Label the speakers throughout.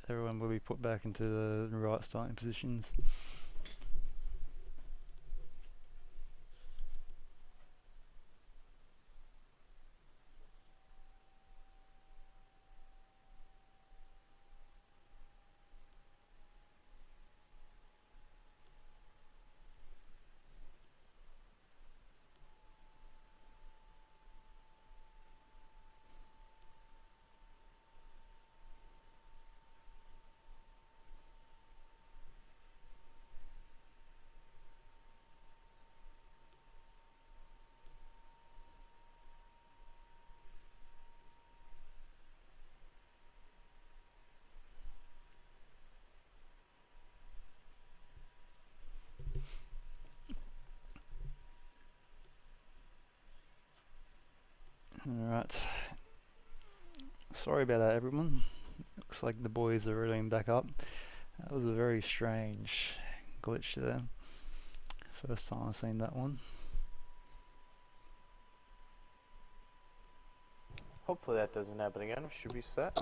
Speaker 1: everyone will be put back into the right starting positions. Alright, sorry about that everyone, looks like the boys are reeling back up. That was a very strange glitch there, first time I've seen that one.
Speaker 2: Hopefully that doesn't happen again. We should be set.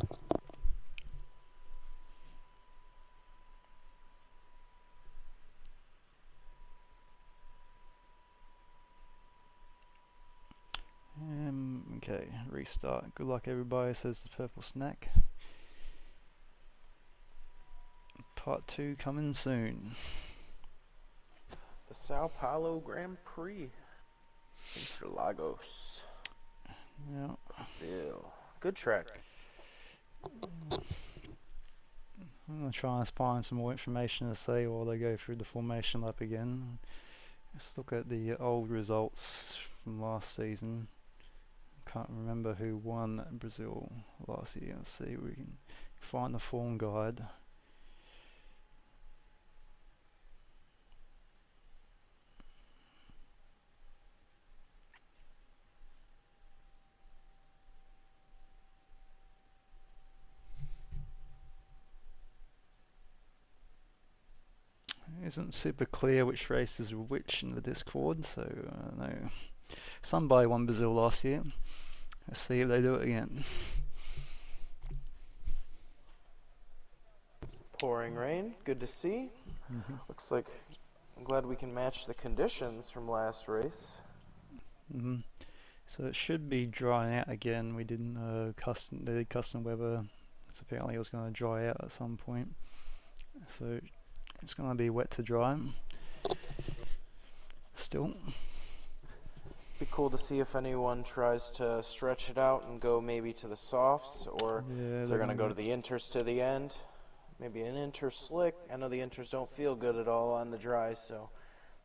Speaker 1: Okay, restart. Good luck everybody, says the purple snack. Part 2 coming soon.
Speaker 2: The Sao Paulo Grand Prix. Interlagos.
Speaker 1: Yeah.
Speaker 2: Brazil. Good track.
Speaker 1: I'm going to try and find some more information to say while they go through the formation lap again. Let's look at the old results from last season. Can't remember who won Brazil last year. Let's see if we can find the form guide. It isn't super clear which races were which in the Discord, so I don't know. Somebody won Brazil last year. Let's see if they do it again.
Speaker 2: Pouring rain. Good to see. Looks like I'm glad we can match the conditions from last race.
Speaker 1: So it should be drying out again. We didn't they did custom weather, so apparently it was going to dry out at some point. So it's going to be wet to dry. Still.
Speaker 2: Be cool to see if anyone tries to stretch it out and go maybe to the softs, or if they're going to go to the inters to the end. Maybe an inter slick. I know the inters don't feel good at all on the dry, so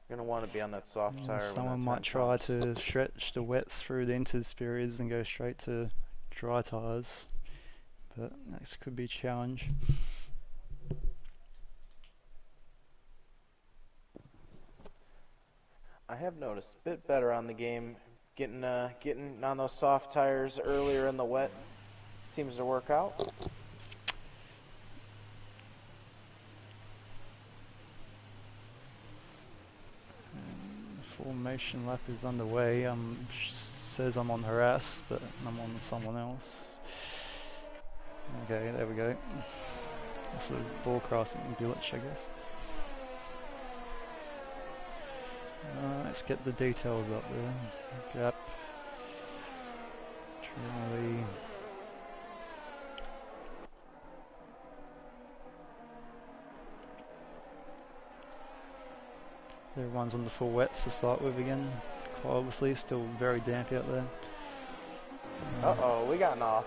Speaker 2: you're going to want to be on that soft tire.
Speaker 1: Someone might try to stretch the wets through the inters periods and go straight to dry tires, but that could be a challenge.
Speaker 2: I have noticed a bit better on the game. Getting on those soft tires earlier in the wet seems to work out.
Speaker 1: Formation lap is underway. Says I'm on harass, but I'm on someone else. Okay, there we go. That's a broadcasting glitch, I guess. Let's get the details up there. Gap. Trinity. Everyone's on the full wets to start with again. Quite obviously, still very damp out there.
Speaker 2: Uh-oh, we got off.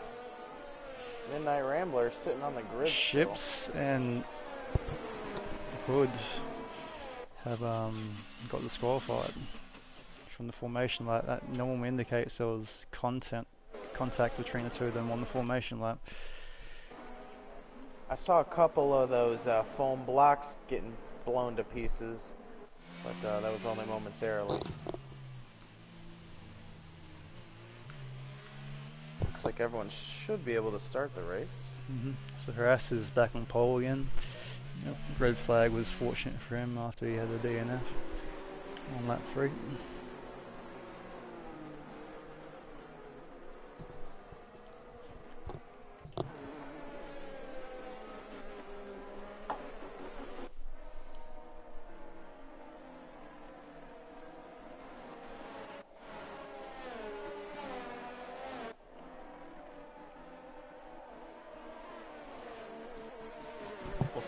Speaker 2: Midnight Rambler sitting on the grid.
Speaker 1: Ships
Speaker 2: still.
Speaker 1: And Hood have got disqualified from the formation lap. That normally indicates there was contact between the two of them on the formation lap.
Speaker 2: I saw a couple of those foam blocks getting blown to pieces, but that was only momentarily. Looks like everyone should be able to start the race.
Speaker 1: So Harass is back on pole again. Yep. Red flag was fortunate for him after he had a DNF on lap 3.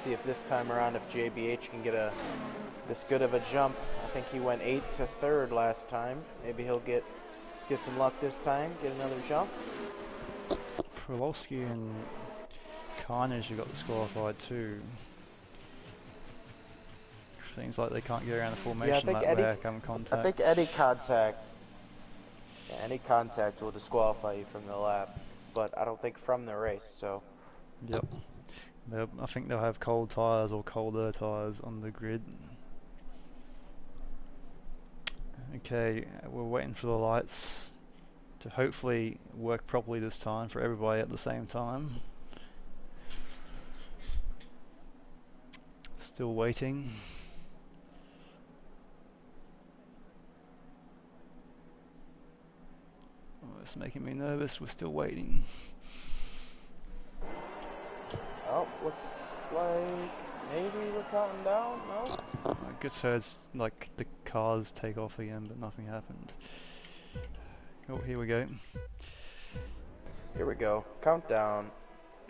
Speaker 2: see if this time around if JBH can get this good of a jump. I think he went 8 to 3rd last time. Maybe he'll get some luck this time, get another jump.
Speaker 1: Prolowski and Carnage have got disqualified too. Seems like they can't get around the formation that way.
Speaker 2: I think any contact will disqualify you from the lap, but I don't think from the race. So.
Speaker 1: Yep. I think they'll have cold tyres or colder tyres on the grid. Okay, we're waiting for the lights to hopefully work properly this time for everybody at the same time. Still waiting. Oh, it's making me nervous. We're still waiting.
Speaker 2: Oh, looks like maybe we're counting down. No.
Speaker 1: I guess it's like the cars take off again, but nothing happened. Oh, here we go.
Speaker 2: Here we go. Countdown.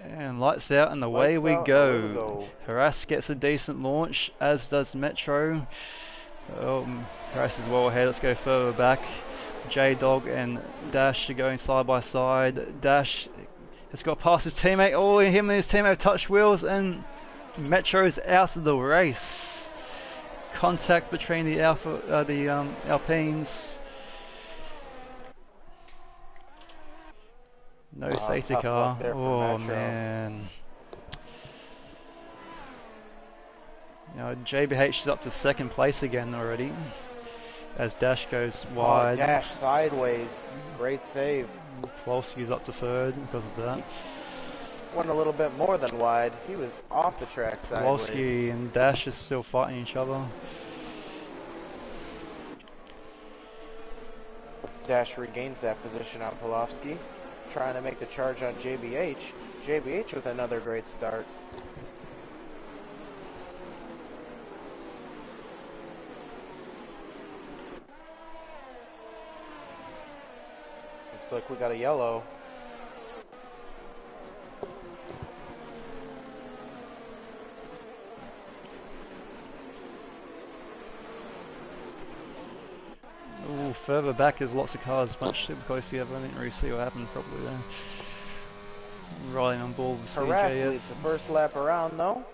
Speaker 1: And lights out, and away we go. Harass gets a decent launch, as does Metro. Harass is well ahead. Let's go further back. J-Dog and Dash are going side by side. Dash has got past his teammate. Oh, him and his teammate have touched wheels, and Metro's out of the race. Contact between the Alpines. No safety car. Oh man. Now JBH is up to 2nd place again already, as Dash goes wide.
Speaker 2: Oh, Dash sideways. Great save.
Speaker 1: Wolski's up to 3rd because of that.
Speaker 2: Went a little bit more than wide. He was off the track sideways.
Speaker 1: Wolski and Dash are still fighting each other.
Speaker 2: Dash regains that position on Polofsky, trying to make the charge on JBH. JBH with another great start. Looks like we got a yellow.
Speaker 1: Ooh, further back there's lots of cars bunched super close together. I didn't really see what happened properly there. Riding on board with
Speaker 2: Harass
Speaker 1: CJ.
Speaker 2: leads the first lap around though.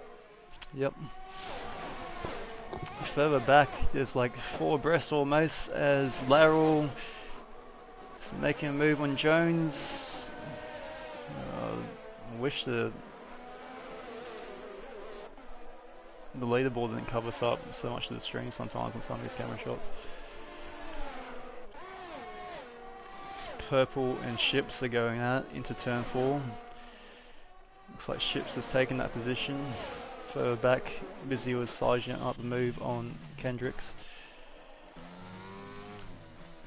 Speaker 1: Yep. Further back there's like 4 abreast almost, as Laryl is making a move on Jones. I wish the leaderboard didn't cover us up so much of the screen sometimes on some of these camera shots. Purple and Ships are going at into turn 4. Looks like Ships has taken that position. Further back, Busy was sizing up the move on Kendricks.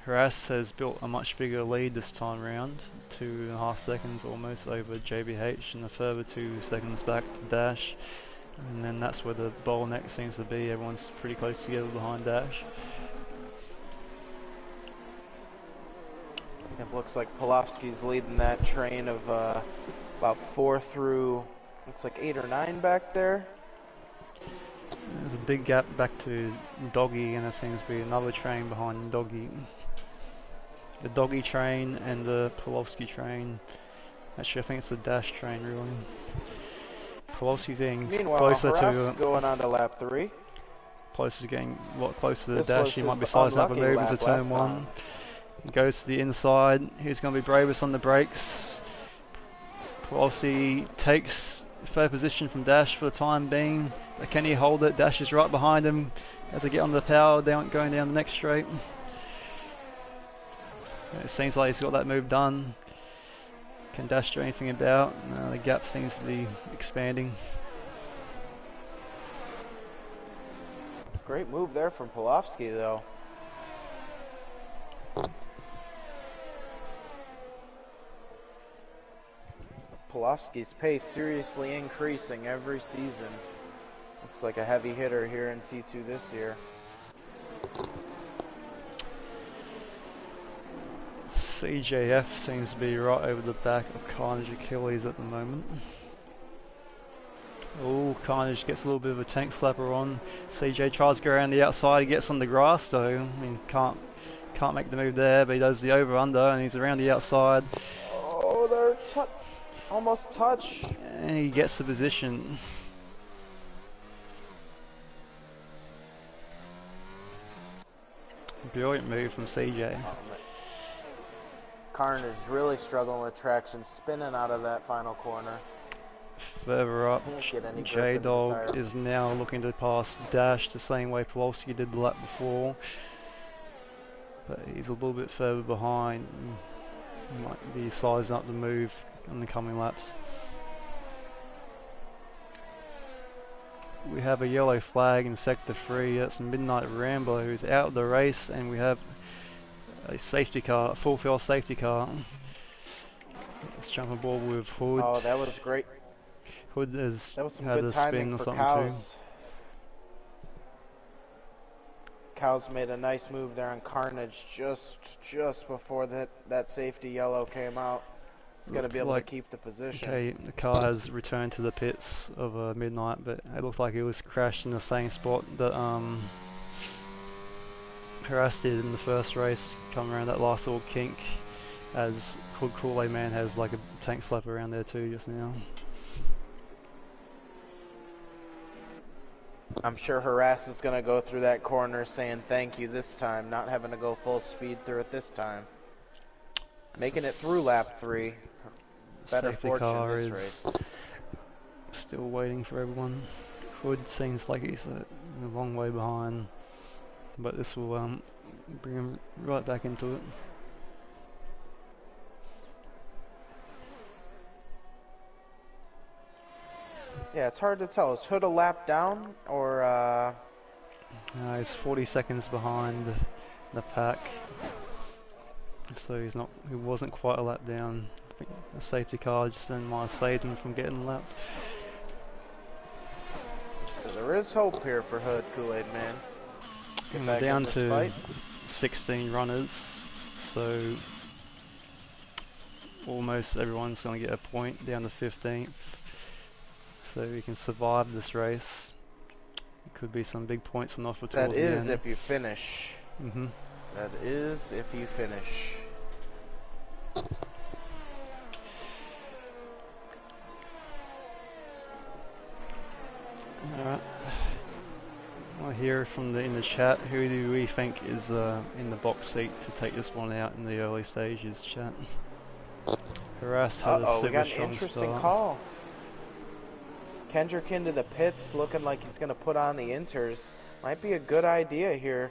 Speaker 1: Harass has built a much bigger lead this time round, 2.5 seconds almost over JBH, and a further 2 seconds back to Dash. And then that's where the bottleneck seems to be. Everyone's pretty close together behind Dash.
Speaker 2: It looks like Polofsky's leading that train of about 4 through, looks like 8 or 9 back there.
Speaker 1: There's a big gap back to Doggy, and there seems to be another train behind Doggy. The Doggy train and the Polofsky train. Actually, I think it's the Dash train, really. Polofsky's getting closer to...
Speaker 2: going on to lap 3.
Speaker 1: Polofsky's getting a lot closer to the Dash. He might be sizing up a move into turn 1. He goes to the inside. Who's going to be bravest on the brakes? Polofsky takes 3rd position from Dash for the time being. But can he hold it? Dash is right behind him as they get on the power going down the next straight. It seems like he's got that move done. Can Dash do anything about? No, the gap seems to be expanding.
Speaker 2: Great move there from Polofsky though. Polofsky's pace seriously increasing every season. Looks like a heavy hitter here in T2 this year.
Speaker 1: CJF seems to be right over the back of Carnage Achilles at the moment. Oh, Carnage gets a little bit of a tank slapper on. CJ tries to go around the outside, he gets on the grass though. I mean, can't make the move there, but he does the over under and he's around the outside.
Speaker 2: Oh, they're almost touch.
Speaker 1: And he gets the position. Brilliant move from CJ.
Speaker 2: Carnage really struggling with traction, spinning out of that final corner.
Speaker 1: Further up, J-Dog is now looking to pass Dash the same way Pawlowski did the lap before. But he's a little bit further behind. He might be sizing up the move in the coming laps. We have a yellow flag in sector 3. That's Midnight Rambler who's out of the race, and we have a safety car, a full field safety car. Let's jump aboard with Hood.
Speaker 2: Oh, that was great.
Speaker 1: Hood has
Speaker 2: that was some
Speaker 1: had
Speaker 2: good
Speaker 1: a
Speaker 2: timing
Speaker 1: spin or
Speaker 2: for
Speaker 1: something
Speaker 2: Cows.
Speaker 1: too.
Speaker 2: Cows made a nice move there on Carnage just before that safety yellow came out. It's going to be able to keep the position.
Speaker 1: Okay, the car has returned to the pits of Midnight, but it looked like it was crashed in the same spot that Harass did in the first race, come around that last little kink, as Hood Kool-Aid Man has like a tank slap around there too just now.
Speaker 2: I'm sure Harass is going to go through that corner saying thank you this time, not having to go full speed through it this time. Making it through lap 3. Better fortune this race.
Speaker 1: Still waiting for everyone. Hood seems like he's a long way behind, but this will bring him right back into it.
Speaker 2: Yeah, it's hard to tell. Is Hood a lap down or
Speaker 1: he's 40 seconds behind the pack, so he wasn't quite a lap down. I think the safety car just then might have saved him from getting lapped.
Speaker 2: There is hope here for Hood Kool-Aid Man.
Speaker 1: We're down to 16 runners, so almost everyone's going to get a point, down to 15th. So we can survive this race. It could be some big points on offer towards the end.
Speaker 2: That is if you finish. That is if you finish.
Speaker 1: Alright. I hear from in the chat, who do we think is in the box seat to take this one out in the early stages, chat? Harass had a super
Speaker 2: we got an
Speaker 1: strong
Speaker 2: interesting
Speaker 1: start.
Speaker 2: call. Kendrick into the pits, looking like he's going to put on the inters. Might be a good idea here.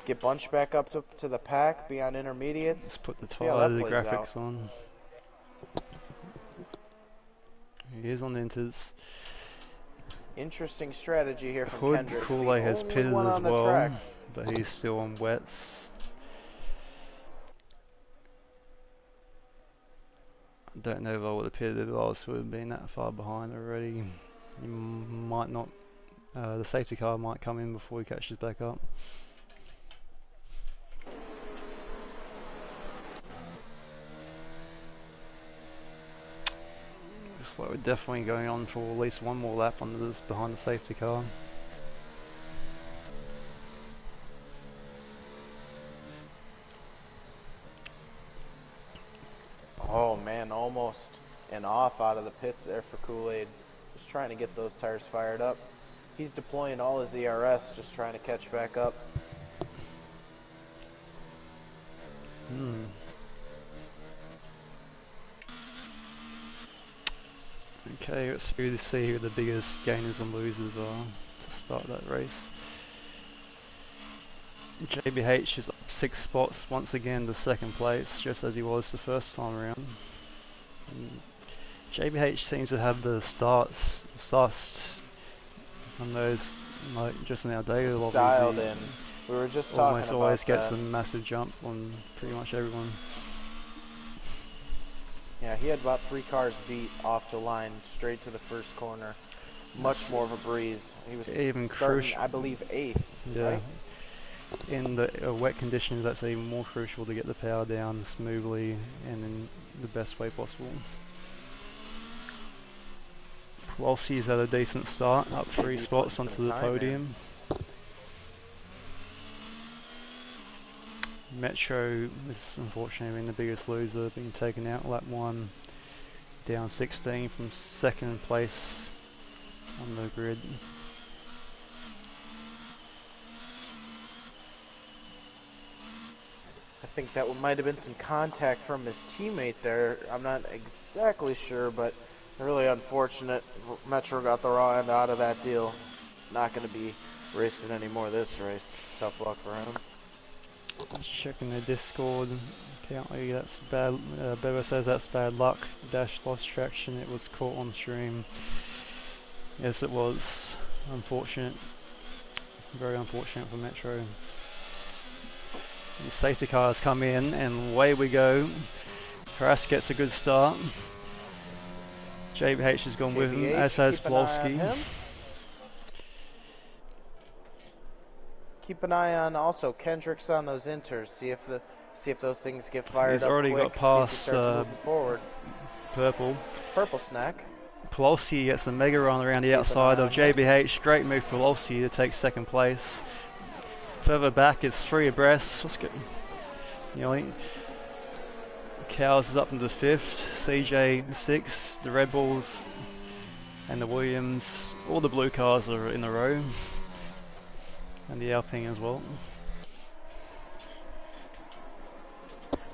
Speaker 2: Get Bunch back up to the pack, be on intermediates.
Speaker 1: Let's put the
Speaker 2: graphics
Speaker 1: graphics on. He is on inters.
Speaker 2: Interesting strategy here from
Speaker 1: Hood
Speaker 2: Kendrick.
Speaker 1: Kool-Aid has pitted as well, but he's still on wets. I don't know if I would have pitted if I was would have been that far behind already. He might not. The safety car might come in before he catches back up. Looks like we're definitely going on for at least one more lap under this behind the safety car.
Speaker 2: Oh man, almost an off out of the pits there for Kool-Aid. Just trying to get those tires fired up. He's deploying all his ERS, just trying to catch back up.
Speaker 1: Okay, let's see who the biggest gainers and losers are to start that race. JBH is up 6 spots once again to second place, just as he was the first time around. And JBH seems to have the starts sussed on those, like just in our daily lobbies.
Speaker 2: Dialed in. We were just talking
Speaker 1: almost
Speaker 2: about
Speaker 1: always gets
Speaker 2: that.
Speaker 1: a massive jump on pretty much everyone.
Speaker 2: Yeah, he had about 3 cars beat off the line, straight to the first corner. Much more of a breeze. He was
Speaker 1: even
Speaker 2: starting, I believe, 8th.
Speaker 1: Yeah.
Speaker 2: Right?
Speaker 1: In the wet conditions, that's even more crucial to get the power down smoothly and in the best way possible. Wolsey's had a decent start, up 3 spots onto the podium. Metro is unfortunately been the biggest loser, being taken out lap 1, down 16 from 2nd place on the grid.
Speaker 2: I think that might have been some contact from his teammate there. I'm not exactly sure, but really unfortunate. Metro got the raw end out of that deal. Not going to be racing anymore this race. Tough luck for him.
Speaker 1: Just checking the Discord. Apparently that's bad. Beba says that's bad luck. Dash lost traction. It was caught on stream. Yes, it was. Unfortunate. Very unfortunate for Metro. The safety cars come in and away we go. Harass gets a good start. JBH has gone with him, as has Polowski.
Speaker 2: Keep an eye on also Kendrick's on those inters. See if those things get fired up.
Speaker 1: He's already got past
Speaker 2: Purple snack.
Speaker 1: Polowski gets a mega run around the outside of JBH. Great move for Polowski to take 2nd place. Further back is 3 abreast. What's good? You know, Cows is up into 5th. CJ 6th. The Red Bulls and the Williams. All the blue cars are in a row. And the Alpine as well.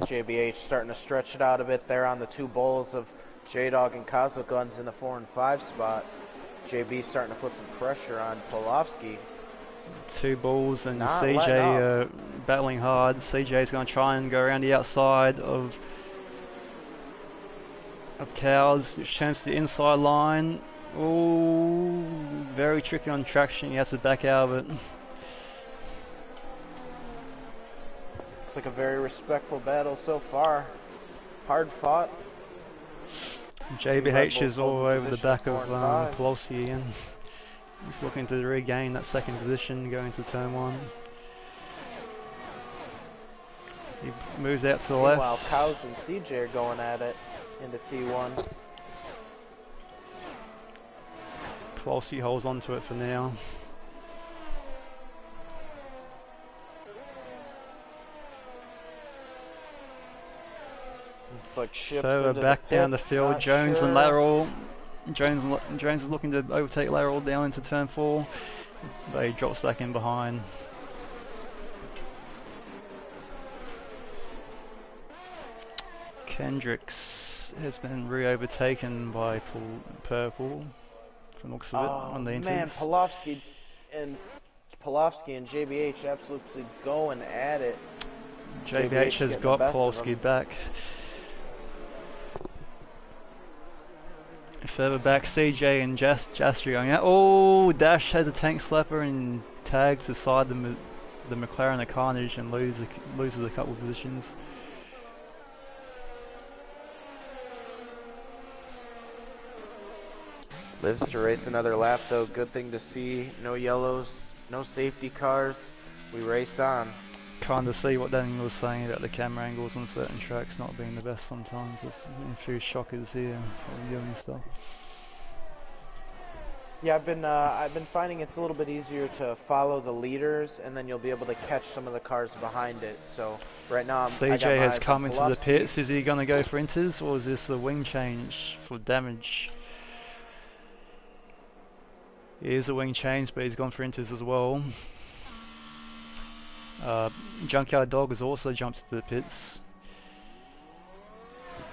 Speaker 2: JBH starting to stretch it out a bit there on the 2 bulls of J-Dog and Cosmic Guns in the 4 and 5 spot. JB starting to put some pressure on Polowski.
Speaker 1: 2 bulls and CJ battling hard. CJ's going to try and go around the outside of Cows. Which turns to the inside line. Oh, very tricky on traction. He has to back out of it.
Speaker 2: It's like a very respectful battle so far. Hard fought.
Speaker 1: JBH is all over the back of Polowski again. He's looking to regain that 2nd position going to turn 1. He moves out to the left.
Speaker 2: Meanwhile, Cows and CJ are going at it into T1.
Speaker 1: Polowski holds on to it for now.
Speaker 2: Looks like ships
Speaker 1: Further back down the field, Jones and Lateral. Jones is looking to overtake Lateral down into turn 4, but he drops back in behind. Kendricks has been re-overtaken by Purple, from the looks of it, on the inters.
Speaker 2: Man, Polowski and JBH absolutely going at it.
Speaker 1: JBH has got Polowski back. Further back, CJ and Jastri going out. Oh, Dash has a tank slapper and tags aside the McLaren of Carnage and loses a couple of positions.
Speaker 2: Lives to race another lap though. Good thing to see. No yellows, no safety cars. We race on.
Speaker 1: Kind of see what Daniel was saying about the camera angles on certain tracks not being the best sometimes. There's been a few shockers here doing stuff.
Speaker 2: Yeah, I've been finding it's a little bit easier to follow the leaders, and then you'll be able to catch some of the cars behind it. So right now,
Speaker 1: CJ has come into the pits. Is he going to go for inters, or is this a wing change for damage? It is a wing change, but he's gone for inters as well. Junkyard Dog has also jumped into the pits.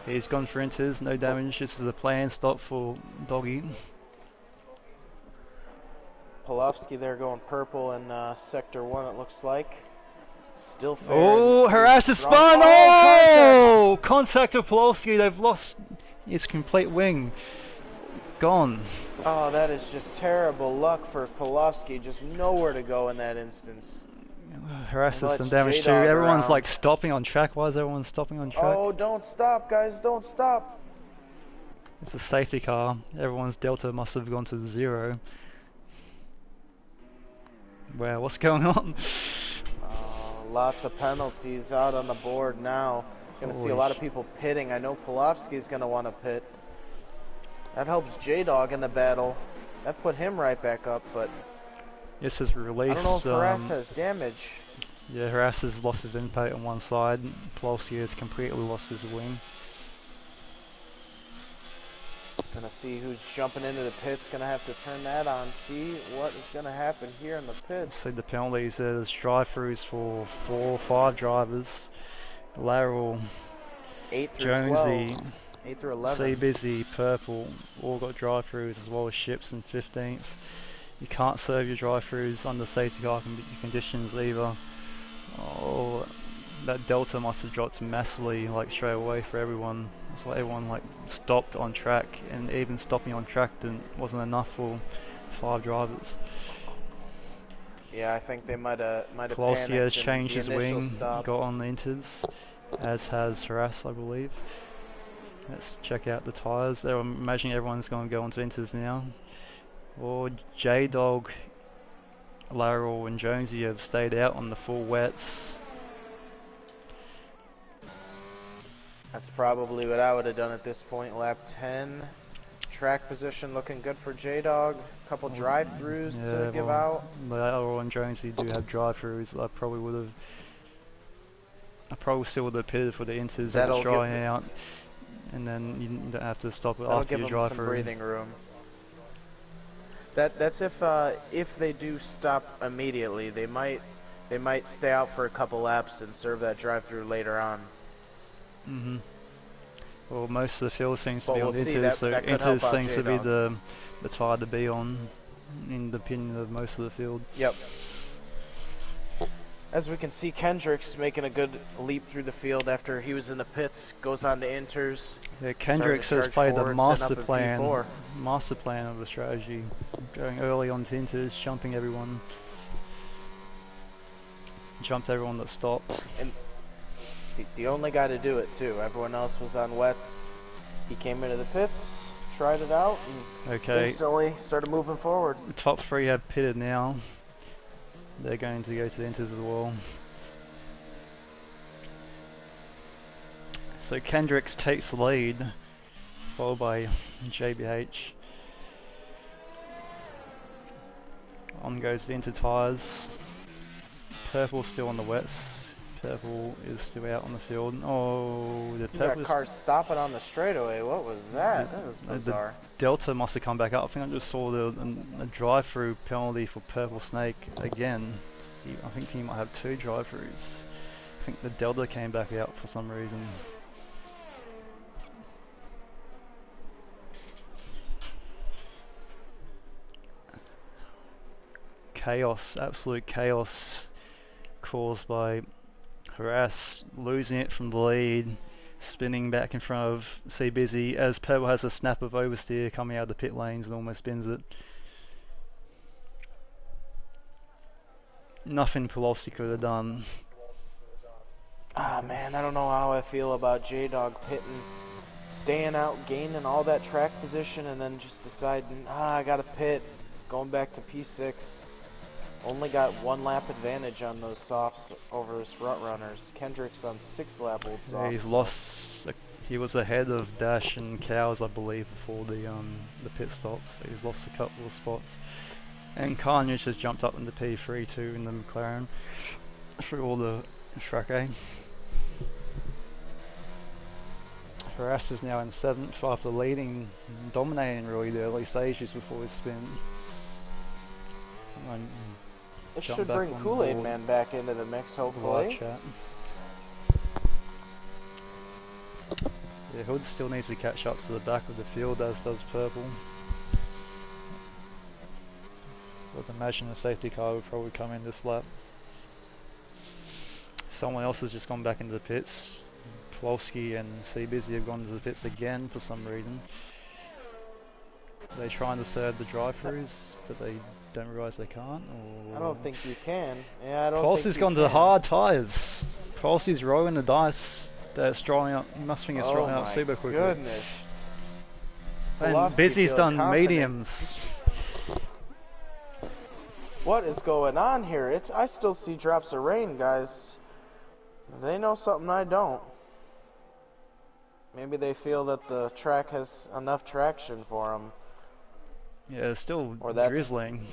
Speaker 1: He's gone for inters, no damage. This is a planned stop for Doggy.
Speaker 2: Polowski there going purple in sector 1, it looks like. Still fair.
Speaker 1: Oh, harass the spun! Oh! Contact of Polowski, they've lost his complete wing. Gone.
Speaker 2: Oh, that is just terrible luck for Polowski. Just nowhere to go in that instance.
Speaker 1: Harass has some damage too. Everyone's like stopping on track. Why is everyone stopping on track?
Speaker 2: Oh, don't stop, guys, don't stop.
Speaker 1: It's a safety car. Everyone's delta must have gone to 0. Wow, what's going on?
Speaker 2: Lots of penalties out on the board now. Gonna see a lot of people pitting. I know Polowski's gonna want to pit. That helps J-Dog in the battle. That put him right back up, but
Speaker 1: This has released.
Speaker 2: I don't know if Harass has damage.
Speaker 1: Yeah, Harass has lost his impact on one side. Pulowski has completely lost his wing.
Speaker 2: Gonna see who's jumping into the pits. Gonna have to turn that on. See what is gonna happen here in the pits.
Speaker 1: See the penalties. There's drive-throughs for 4 or 5 drivers. Lateral,
Speaker 2: 8 through
Speaker 1: Jonesy,
Speaker 2: 12. 8 through 11.
Speaker 1: Busy, Purple, all got drive-throughs as well as Ships in 15th. You can't serve your drive-throughs under safety car conditions either. Oh, that delta must have dropped massively, like straight away for everyone. It's like everyone like stopped on track, and even stopping on track wasn't enough for 5 drivers.
Speaker 2: Yeah, I think they might have
Speaker 1: Pulowski has changed his wing,
Speaker 2: stop.
Speaker 1: got on the inters, as has Harass, I believe. Let's check out the tyres. I'm imagining everyone's going to go onto inters now. Or J-Dog, Lateral and Jonesy have stayed out on the full wets.
Speaker 2: That's probably what I would have done at this point. Lap 10. Track position looking good for J-Dog. Couple drive-throughs to give out.
Speaker 1: Lateral and Jonesy do have drive-throughs. I probably still would have pitted for the inters if it's drying out. And then you don't have to stop it after you drive through.
Speaker 2: Some breathing room. That's if they do stop immediately, they might stay out for a couple laps and serve that drive-through later on.
Speaker 1: Well, most of the field seems to be on inters, so inters seems to be the tire to be on, in the opinion of most of the field.
Speaker 2: Yep. As we can see, Kendrick's making a good leap through the field after he was in the pits, goes on to inters.
Speaker 1: Yeah, Kendrick's has played the master plan of the strategy, going early on to inters, jumping everyone. Jumped everyone that stopped.
Speaker 2: And the only guy to do it too. Everyone else was on wets. He came into the pits, tried it out, and instantly started moving forward.
Speaker 1: The top 3 have pitted now. They're going to go to the inters as well. So Kendricks takes the lead, followed by JBH. On goes the inter tyres. Purple's still on the wets. Purple is still out on the field. Oh, the purple
Speaker 2: car stopping on the straightaway. What was that? That was bizarre.
Speaker 1: The Delta must have come back up. I think I just saw a drive-through penalty for Purple Snake again. I think he might have 2 drive-throughs. I think the Delta came back out for some reason. Chaos, absolute chaos caused by Harass losing it from the lead, spinning back in front of C Busy as Purple has a snap of oversteer coming out of the pit lanes and almost spins it. Nothing Pulowski could have done.
Speaker 2: Ah man, I don't know how I feel about J-Dog pitting, staying out, gaining all that track position, and then just deciding, I gotta pit, going back to P6. Only got 1 lap advantage on those softs over his front runners. Kendrick's on 6 lap old softs.
Speaker 1: Yeah, he's lost. He was ahead of Dash and Cows, I believe, before the pit stop. So he's lost a couple of spots. And Carnage has jumped up into P3 too in the McLaren through all the track A. Harass is now in 7th after leading, dominating really the early stages before his spin.
Speaker 2: It should bring Kool-Aid Man back into the mix, hopefully.
Speaker 1: Yeah, Hood still needs to catch up to the back of the field, as does Purple. I'd imagine a safety car would probably come in this lap. Someone else has just gone back into the pits. Pulowski and C Busy have gone to the pits again for some reason. They're trying to serve the drive-throughs, but they don't realise they can't. Or
Speaker 2: I don't think you can. Yeah, I don't
Speaker 1: Pulowski's
Speaker 2: think
Speaker 1: gone to the hard tyres. Pulowski's rolling the dice. That's drawing up. You must think it's drawing up super quickly.
Speaker 2: Oh my goodness.
Speaker 1: And Busy's done mediums.
Speaker 2: What is going on here? I still see drops of rain, guys. They know something I don't. Maybe they feel that the track has enough traction for them.
Speaker 1: Yeah, it's still
Speaker 2: Or that's
Speaker 1: drizzling.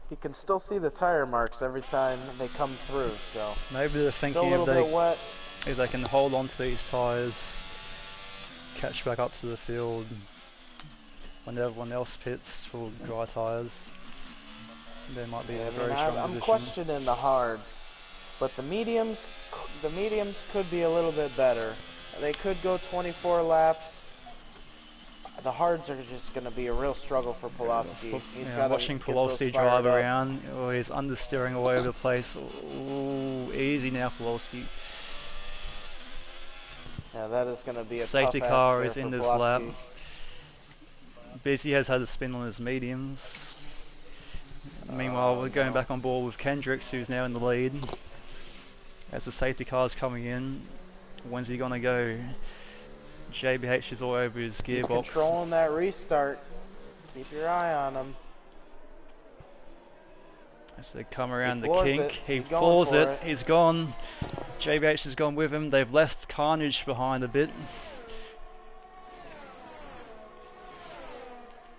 Speaker 2: You can still see the tire marks every time they come through, so
Speaker 1: maybe they're
Speaker 2: still a
Speaker 1: thinking
Speaker 2: little bit wet.
Speaker 1: if they can hold on to these tires, catch back up to the field when everyone else pits for dry tires. They might be in a very strong position.
Speaker 2: I'm questioning the hards, but the mediums could be a little bit better. They could go 24 laps. The hards are just going to be a real struggle for Pulowski.
Speaker 1: Watching Pulowski drive around, he's understeering all over the place. Ooh, easy now, Pulowski.
Speaker 2: Yeah, that is going to be a
Speaker 1: safety
Speaker 2: tough
Speaker 1: car is in
Speaker 2: this
Speaker 1: lap. Busy has had a spin on his mediums. Meanwhile, we're going back on board with Kendricks, who's now in the lead. As the safety car's coming in, when's he gonna go? JBH is all over his gearbox.
Speaker 2: He's controlling that restart. Keep your eye on him.
Speaker 1: As they come around the kink, he floors it. He's gone. JBH has gone with him. They've left Carnage behind a bit.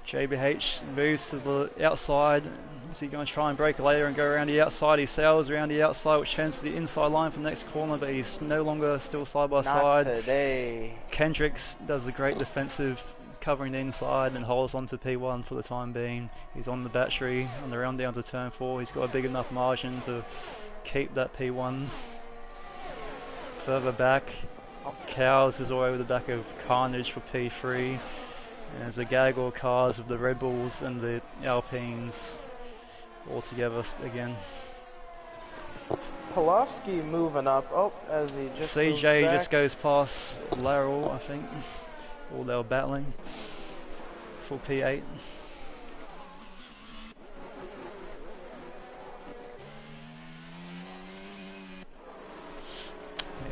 Speaker 1: JBH moves to the outside. Is he going to try and brake later and go around the outside? He sails around the outside, which turns to the inside line for the next corner, but he's no longer still side by side.
Speaker 2: Not today.
Speaker 1: Kendricks does a great defensive covering the inside and holds on to P1 for the time being. He's on the battery on the round down to turn 4. He's got a big enough margin to keep that P1. Further back, Cows is all over the back of Carnage for P3. And there's a gaggle of cars with the Red Bulls and the Alpines all together again.
Speaker 2: Pulowski moving up. Oh, as he just
Speaker 1: CJ just goes past Laryl, I think. Or they were battling for P8.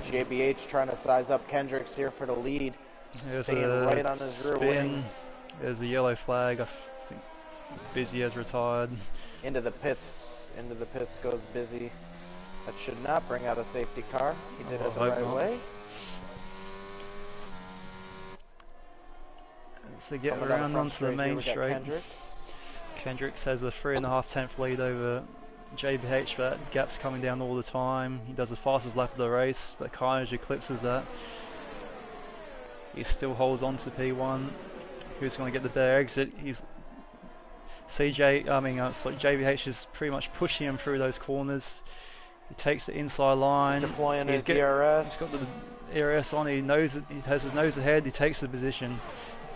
Speaker 2: JBH trying to size up Kendricks here for the lead.
Speaker 1: There's
Speaker 2: staying right on his rear wing.
Speaker 1: There's a yellow flag. I think Busy has retired.
Speaker 2: Into the pits goes Busy. That should not bring out a safety car. He did it the right way.
Speaker 1: So get around onto the main straight. Kendricks has a 3.5 lead over JBH, but that gap's coming down all the time. He does the fastest lap of the race, but Carnage eclipses that. He still holds on to P1. Who's going to get the better exit? JBH is pretty much pushing him through those corners. He takes the inside line.
Speaker 2: Deploying his ERS.
Speaker 1: He's got the ERS on. He knows it, he has his nose ahead. He takes the position.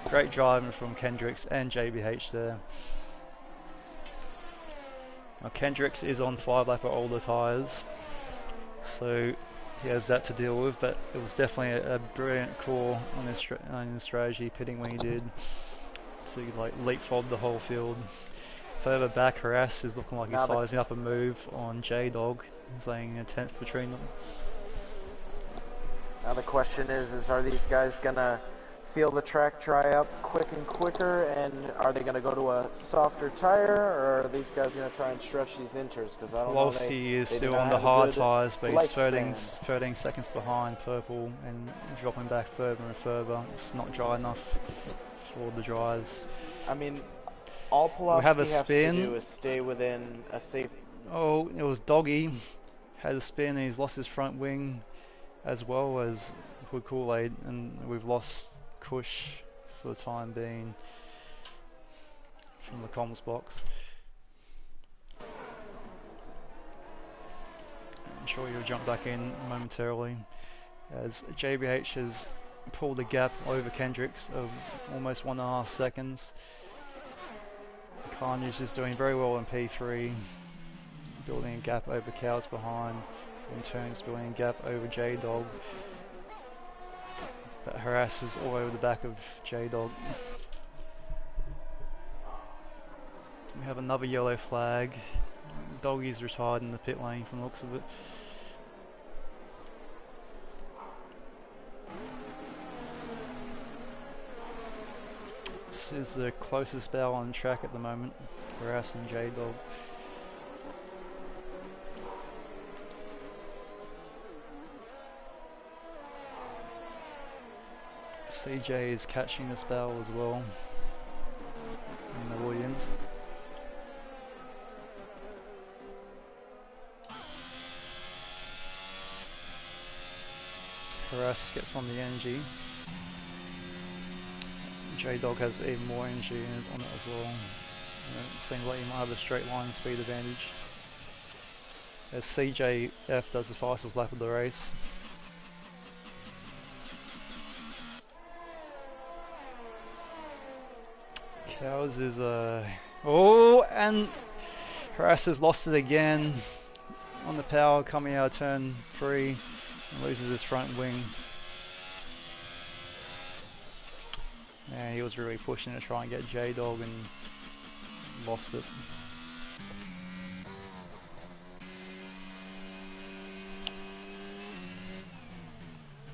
Speaker 1: Great driving from Kendricks and JBH there. Now Kendricks is on 5 lap older tyres, so he has that to deal with, but it was definitely a brilliant call on his strategy, pitting when he did, to leapfrog the whole field. Further back, Harass is looking like he's sizing up a move on J-Dog, saying a 10th between them.
Speaker 2: Now the question is are these guys gonna feel the track dry up quicker, and are they gonna go to a softer tire, or are these guys gonna try and stretch these inters? Because I don't know.
Speaker 1: He is still on the hard tyres, but he's 13 seconds behind Purple and dropping back further and further. It's not dry enough for the dries.
Speaker 2: I mean, all Pulowski has to do is stay within a safe.
Speaker 1: Oh, it was Doggy had a spin and he's lost his front wing, as well as Hood Kool-Aid, and we've lost Kush for the time being from the comms box. I'm sure you'll jump back in momentarily as JBH has pulled a gap over Kendricks of almost 1.5 seconds. Carnage is doing very well in P3, building a gap over Cows behind, in turns building a gap over J-Dog. But Harass is all over the back of J-Dog. We have another yellow flag. Doggy's retired in the pit lane from the looks of it. This is the closest battle on track at the moment, Harass and J-Dog. CJ is catching the spell as well. And the Williams. Harass gets on the energy. J-Dog has even more energy and is on it as well. It seems like he might have a straight line speed advantage. As CJF does the fastest lap of the race. Cows is oh, and Harass has lost it again on the power coming out of turn 3 and loses his front wing. Yeah, he was really pushing to try and get J-Dog and lost it.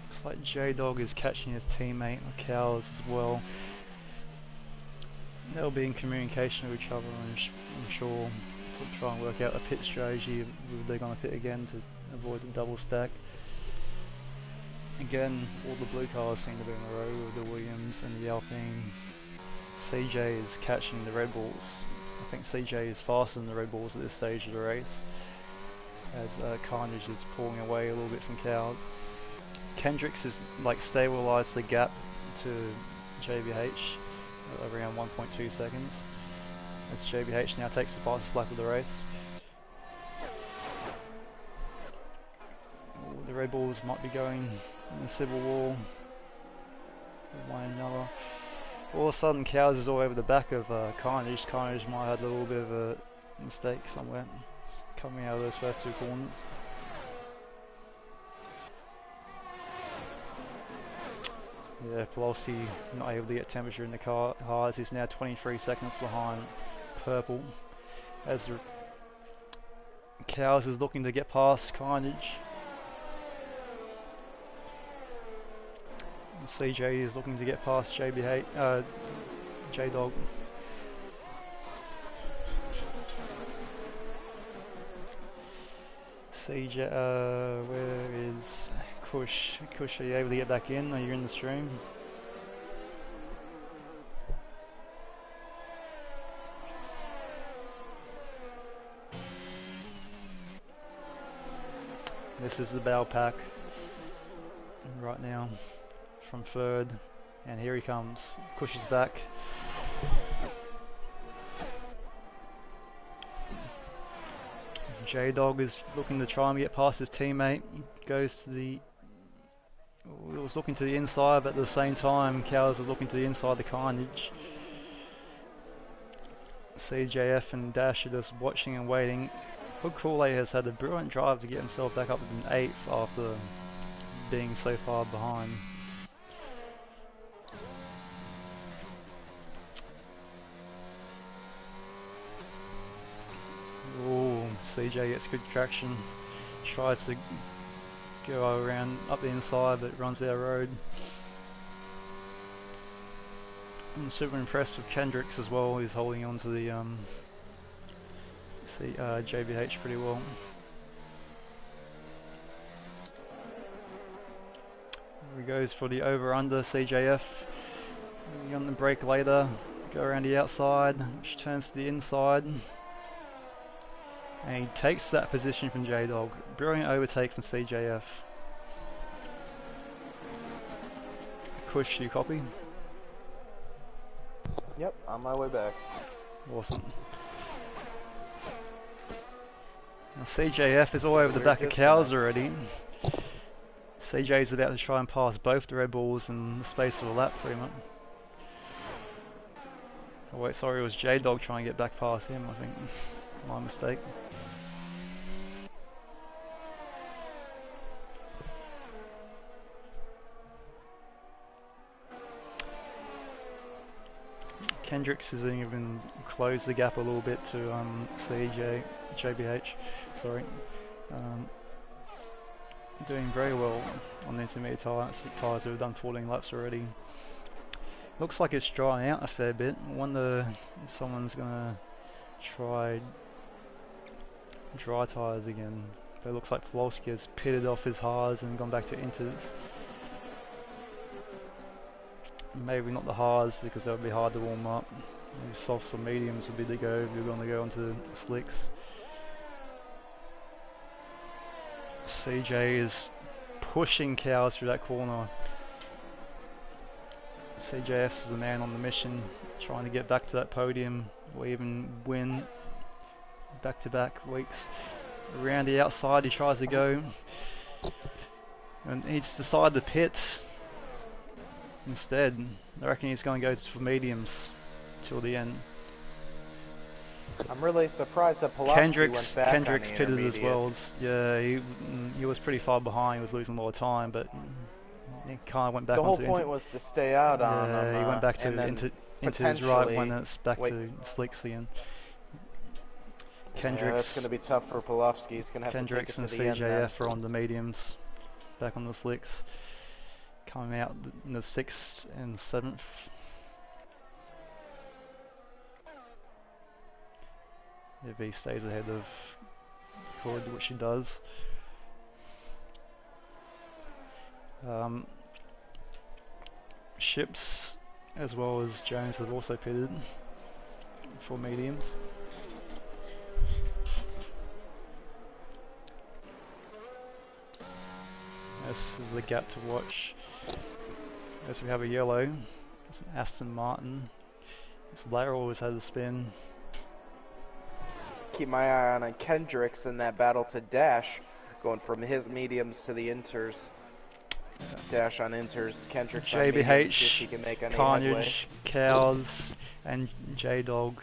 Speaker 1: Looks like J-Dog is catching his teammate Cows as well. They'll be in communication with each other, I'm sure, to try and work out a pit strategy. They're going to pit again to avoid the double stack. Again, all the blue cars seem to be in a row with the Williams and the Alpine. CJ is catching the Red Bulls. I think CJ is faster than the Red Bulls at this stage of the race, as Carnage is pulling away a little bit from Cows. Kendricks is like stabilised the gap to JBH around 1.2 seconds, as JBH now takes the fastest lap of the race. The Red Bulls might be going in a civil war with one another. All of a sudden Cows is all over the back of Carnage. Carnage might have had a little bit of a mistake somewhere coming out of those first 2 corners. Yeah, Pelosi not able to get temperature in the cars. He's now 23 seconds behind Purple, as Cows is looking to get past Carnage. And CJ is looking to get past JBH, J-Dog. CJ, where is Kush? Kush, are you able to get back in? Are you in the stream? This is the battle pack right now from third, and here he comes. Kush is back. J-Dog is looking to try and get past his teammate. Goes to the... He was looking to the inside, but at the same time Cows was looking to the inside the Carnage. CJF and Dash are just watching and waiting. Hood Kool-Aid has had a brilliant drive to get himself back up in 8th after being so far behind. Ooh, CJ gets good traction. Tries to go around up the inside, but runs out of road. I'm super impressed with Kendricks as well. He's holding on to the JBH pretty well. Here he goes for the over-under. CJF on the brake later, go around the outside, which turns to the inside, and he takes that position from J-Dog. Brilliant overtake from CJF. Kush, you copy?
Speaker 2: Yep, on my way back.
Speaker 1: Awesome. Now CJF is all over the back of Cows already. CJ is about to try and pass both the Red Bulls in the space of a lap pretty much. Oh wait, sorry, it was J-Dog trying to get back past him, I think. My mistake. Kendricks has even closed the gap a little bit to JBH, sorry. Doing very well on the intermediate tyres who have done 14 laps already. Looks like it's drying out a fair bit. I wonder if someone's gonna try dry tyres again. But it looks like Pawlowski has pitted off his hards and gone back to inters. maybe not the hards because that would be hard to warm up. Maybe softs or mediums would be the go if you're going to go onto slicks. CJ is pushing cows through that corner. CJF's the man on the mission, trying to get back to that podium or even win back-to-back weeks. Around the outside he tries to go, and he's decided to pit instead. I reckon he's going to go for mediums till the end.
Speaker 2: I'm really surprised that Pulaski went back
Speaker 1: Kendrick's
Speaker 2: on the
Speaker 1: pitted as well.
Speaker 2: intermediates.
Speaker 1: Yeah, he was pretty far behind. He was losing a lot of time, but he kind of went back.
Speaker 2: The whole point was to stay out on him.
Speaker 1: He went back to into his right when it's back to slicks again. Kendricks.
Speaker 2: That's going to be tough for Pulaski. He's going to have
Speaker 1: Kendricks
Speaker 2: to take it
Speaker 1: and
Speaker 2: to the end.
Speaker 1: CJF are on the mediums, back on the slicks, coming out in the 6th and 7th. If he stays ahead of Hood, which he does. Ships, as well as Jones, have also pitted for mediums. This is the gap to watch. As we have a yellow, it's an Aston Martin. This Lara always had a spin.
Speaker 2: Keep my eye on Kendricks in that battle to Dash, going from his mediums to the inters. Dash on inters, Kendricks on mediums, see if he can make any
Speaker 1: Carnage,
Speaker 2: headway.
Speaker 1: Cows, and J-Dog.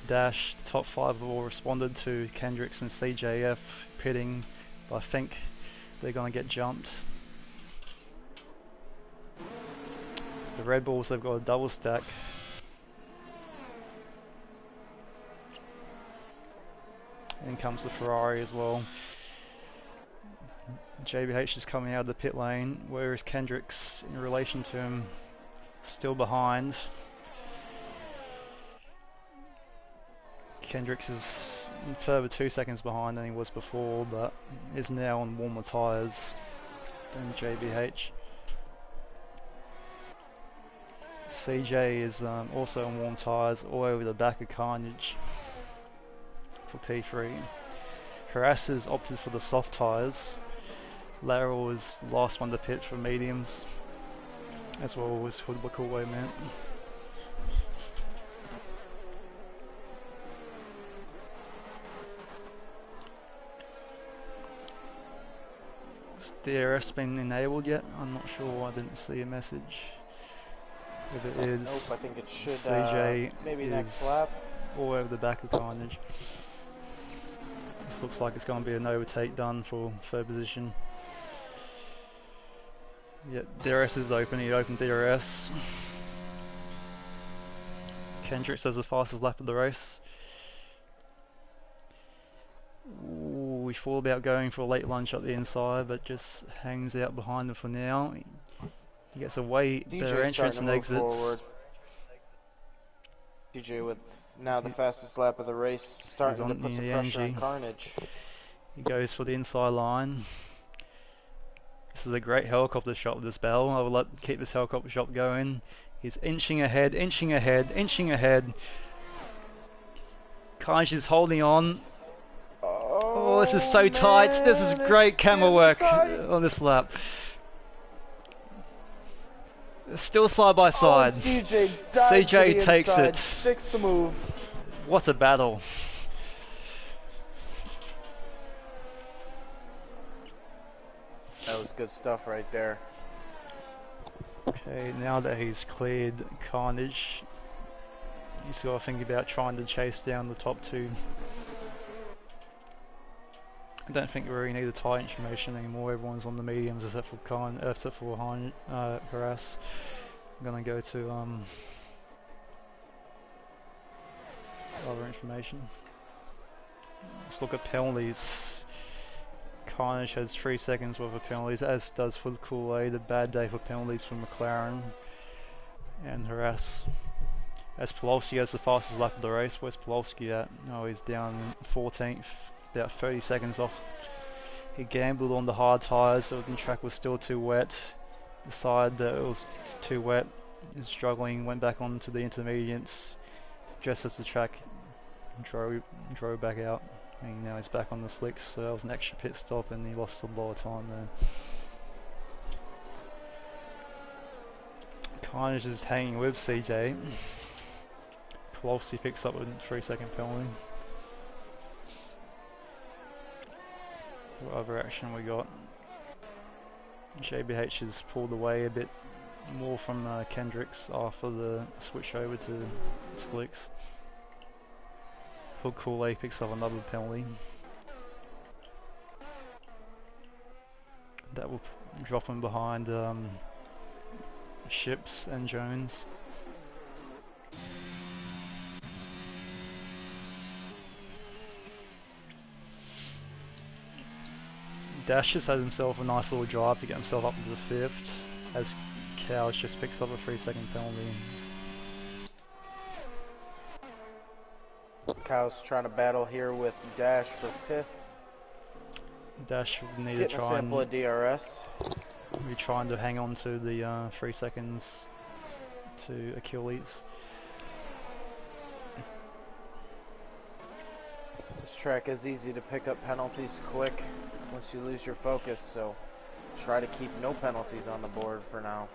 Speaker 1: Dash, top 5 have all responded to Kendricks and CJF pitting, but I think they're going to get jumped. The Red Bulls, they've got a double stack. In comes the Ferrari as well. JBH is coming out of the pit lane, whereas Kendricks, in relation to him, still behind. Kendricks is further 2 seconds behind than he was before, but is now on warmer tyres than JBH. CJ is also on warm tyres all over the back of Carnage for P3. Harass has opted for the soft tyres. Laryl was the last one to pit for mediums, as well as Hoodwickaway meant. Has DRS been enabled yet? I'm not sure, I didn't see a message. If it is,
Speaker 2: Nope, I think it should,
Speaker 1: CJ
Speaker 2: maybe
Speaker 1: is
Speaker 2: next lap.
Speaker 1: all over the back of Carnage. This looks like it's going to be an overtake done for third position. Yep, DRS is open, he opened DRS. Kendricks has the fastest lap of the race. Ooh, we thought about going for a late lunge up the inside, but just hangs out behind him for now. He gets a way better entrance and exits.
Speaker 2: Forward. DJ with now the fastest lap of the race, starting to put some pressure on Carnage.
Speaker 1: He goes for the inside line. This is a great helicopter shot with this battle. I will keep this helicopter shot going. He's inching ahead, inching ahead, inching ahead. Carnage is holding on. Oh, this is so tight. This is great camera work on this lap. Still side by side. CJ takes it.
Speaker 2: Sticks the move.
Speaker 1: What a battle.
Speaker 2: That was good stuff right there.
Speaker 1: Okay, now that he's cleared Carnage, he's got to think about trying to chase down the top two. I don't think we really need the tyre information anymore. Everyone's on the mediums except for Harass. I'm gonna go to other information. Let's look at penalties. Carnage has 3 seconds worth of penalties, as does for the Kool-Aid. A bad day for penalties from McLaren and Harass. As Pulowski has the fastest lap of the race. Where's Pulowski at? Oh, he's down 14th, about 30 seconds off. He gambled on the hard tyres, so the track was still too wet. Decided that it was too wet is struggling, went back onto the intermediates just as the track drove back out. And now he's back on the slicks, so that was an extra pit stop and he lost a lot of time there. Kind of just hanging with CJ. Kowalski picks up a 3-second penalty. What other action we got? JBH has pulled away a bit more from Kendricks after the switch over to slicks. Hood Kool-Aid picks up another penalty. That will drop him behind Ships and Jones. Dash has had himself a nice little drive to get himself up into the 5th, as Cows just picks up a 3-second penalty.
Speaker 2: Cows trying to battle here with Dash for 5th.
Speaker 1: Dash would need
Speaker 2: Getting
Speaker 1: to try
Speaker 2: a sample of DRS.
Speaker 1: Be trying to hang on to the 3 seconds to Achilles.
Speaker 2: This track is easy to pick up penalties quick once you lose your focus, so try to keep no penalties on the board for now.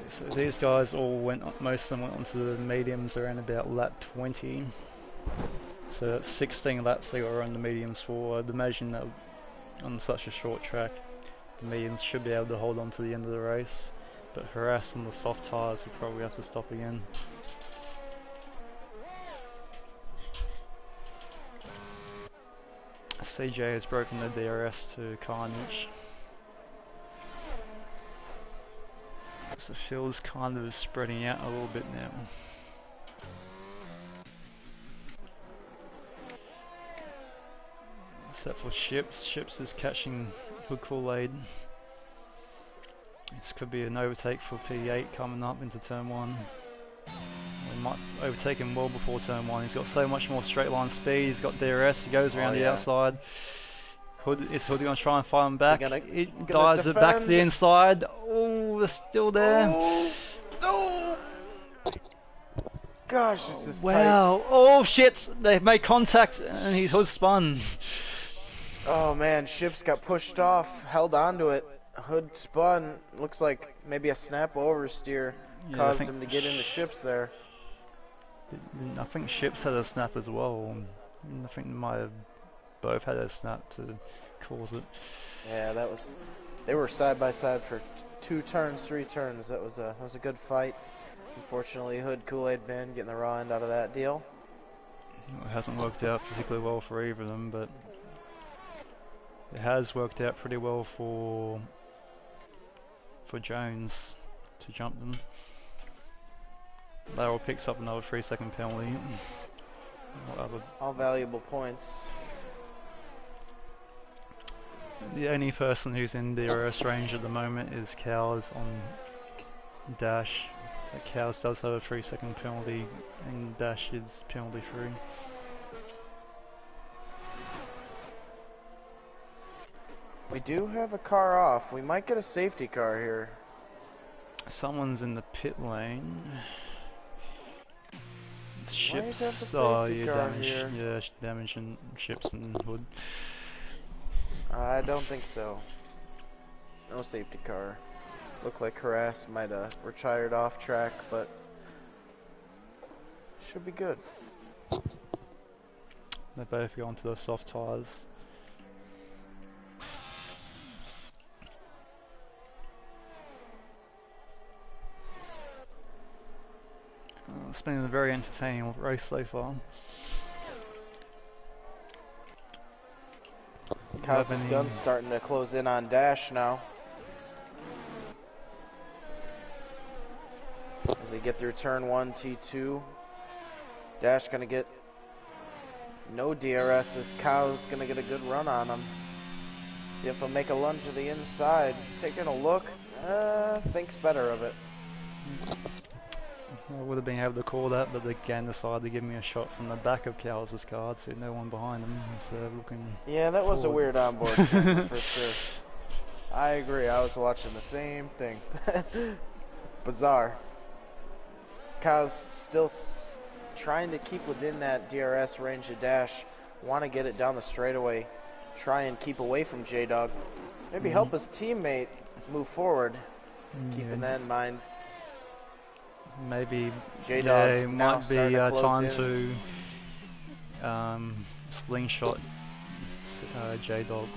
Speaker 1: So these guys all most of them went onto the mediums around about lap 20. So that's 16 laps they were on the mediums for. I'd imagine that on such a short track, the mediums should be able to hold on to the end of the race, but harass on the soft tyres will probably have to stop again. CJ has broken the DRS to Carnage. So the field's kind of spreading out a little bit now. Except for Ships. Ships is catching Hood Kool-Aid. This could be an overtake for P8 coming up into turn 1. We might overtake him well before turn 1. He's got so much more straight line speed. He's got DRS. He goes around the outside. Is Hood going to try and fight him back? It dives it back to the inside. Oh, they're still there.
Speaker 2: Oh, no! Gosh, this is
Speaker 1: wow.
Speaker 2: tight.
Speaker 1: Oh shit! They've made contact and he's Hood spun.
Speaker 2: Oh man, Ships got pushed off, held onto it. Hood spun. Looks like maybe a snap oversteer caused him to get into Ships there.
Speaker 1: I think Ships had a snap as well. I think they might have both had a snap to cause it.
Speaker 2: Yeah, that was. They were side by side for 2 turns, 3 turns. That was a good fight. Unfortunately, Hood Kool-Aid Man getting the raw end out of that deal.
Speaker 1: It hasn't worked out particularly well for either of them, but it has worked out pretty well for Jones to jump them. Laurel picks up another 3-second penalty.
Speaker 2: All valuable points.
Speaker 1: The only person who's in DRS range at the moment is Cows on Dash. Cows does have a 3-second penalty and Dash is penalty free.
Speaker 2: We do have a car off. We might get a safety car here.
Speaker 1: Someone's in the pit lane. Ships.
Speaker 2: Oh, yeah,
Speaker 1: damage in Ships and Hood.
Speaker 2: I don't think so. No safety car. Looked like Harass might have retired off track, but should be good.
Speaker 1: They both go onto those soft tyres. It's been a very entertaining race so far.
Speaker 2: Cow's gun's starting to close in on Dash now. As they get through turn 1, T2. Dash gonna get no DRS as Cow's gonna get a good run on him. If he'll make a lunge to the inside, taking a look, thinks better of it.
Speaker 1: I would have been able to call that, but they again decided to give me a shot from the back of Cowles' car, so no one behind him instead of looking.
Speaker 2: Yeah, that was a weird onboard camera for sure. I agree, I was watching the same thing. Bizarre. Kyle's still trying to keep within that DRS range of dash. Want to get it down the straightaway. Try and keep away from J-Dog. Maybe help his teammate move forward. Keeping that in mind.
Speaker 1: Maybe
Speaker 2: J-Dog
Speaker 1: it
Speaker 2: now
Speaker 1: might be
Speaker 2: starting to
Speaker 1: time to slingshot J-Dog.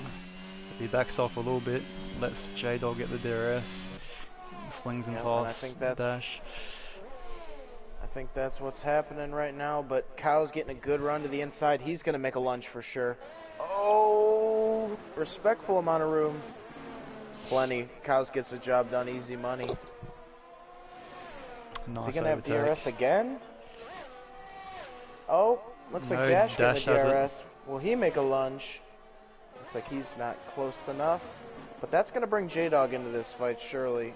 Speaker 1: He backs off a little bit, lets J-Dog get the DRS, slings and pass, dash.
Speaker 2: I think that's what's happening right now, but Kyle's getting a good run to the inside. He's going to make a lunge for sure. Oh, respectful amount of room. Plenty. Kyle's gets the job done, easy money.
Speaker 1: Nice.
Speaker 2: Is he going to have DRS again? Oh, looks like Dash getting the DRS. Will he make a lunge? Looks like he's not close enough. But that's going to bring J-Dog into this fight, surely.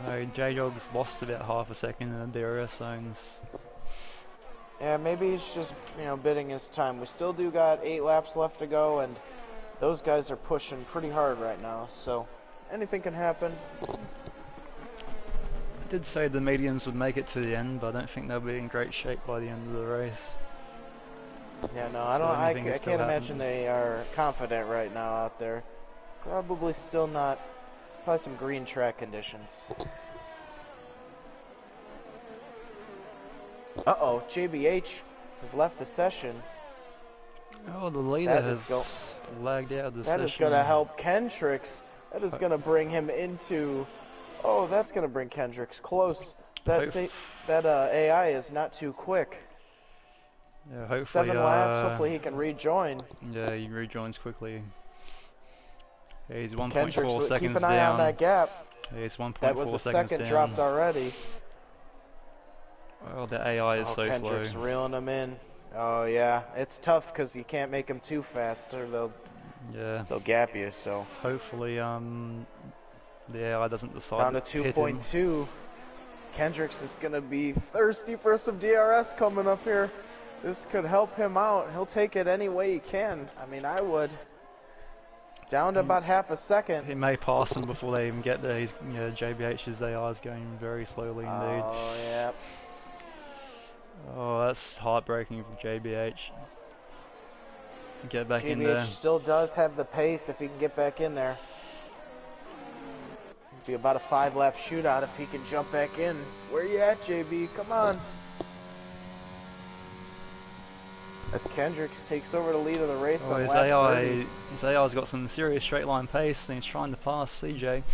Speaker 1: No, J-Dog's lost about half a second in the DRS zones.
Speaker 2: Yeah, maybe he's just, bidding his time. We still do got 8 laps left to go, and those guys are pushing pretty hard right now, so anything can happen.
Speaker 1: I did say the mediums would make it to the end, but I don't think they'll be in great shape by the end of the race.
Speaker 2: Yeah, no, I can't imagine they are confident right now out there. Probably still not. Probably some green track conditions. Uh-oh, JBH has left the session.
Speaker 1: Oh, the leader has lagged out of the session.
Speaker 2: That is going to help Kendricks. That is going to bring him into... Oh, that's going to bring Kendricks close. That AI is not too quick.
Speaker 1: Yeah, hopefully,
Speaker 2: 7 laps, hopefully he can rejoin.
Speaker 1: Yeah, he rejoins quickly. Yeah, he's 1.4 seconds down.
Speaker 2: Keep an eye on that gap.
Speaker 1: Yeah, he's 1.4 seconds down.
Speaker 2: That was the second dropped already.
Speaker 1: Well, the AI is so
Speaker 2: Kendrick's
Speaker 1: slow.
Speaker 2: reeling him in. Oh yeah, it's tough because you can't make them too fast or they'll gap you. So
Speaker 1: hopefully, the AI doesn't decide
Speaker 2: down to 2.2. Kendricks is gonna be thirsty for some DRS coming up here. This could help him out. He'll take it any way he can. I mean, I would. Down to about half a second.
Speaker 1: He may pass him before they even get there. He's, JBH's AI is going very slowly indeed.
Speaker 2: Oh yeah.
Speaker 1: Oh, that's heartbreaking for JBH. Get back in there.
Speaker 2: JBH still does have the pace if he can get back in there. It'd be about a 5-lap shootout if he can jump back in. Where you at, JB? Come on. As Kendricks takes over the lead of the race on
Speaker 1: his
Speaker 2: lap 30.
Speaker 1: His AI's got some serious straight line pace and he's trying to pass CJ.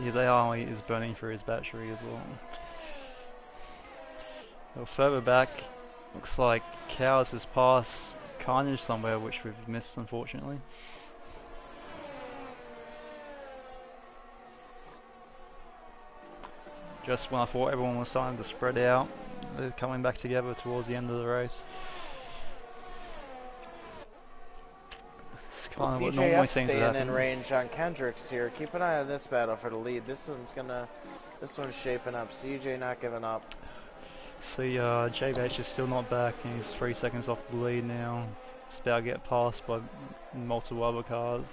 Speaker 1: His AI is burning through his battery as well. Well, further back, looks like Cows has passed Carnage somewhere, which we've missed unfortunately. Just when I thought everyone was starting to spread out, they're coming back together towards the end of the race. It's kind of what normally seems to happen.
Speaker 2: Staying in range on Kendricks here. Keep an eye on this battle for the lead. This one's shaping up. CJ not giving up.
Speaker 1: See, JBH is still not back, and he's 3 seconds off the lead now. It's about to get passed by multiple other cars.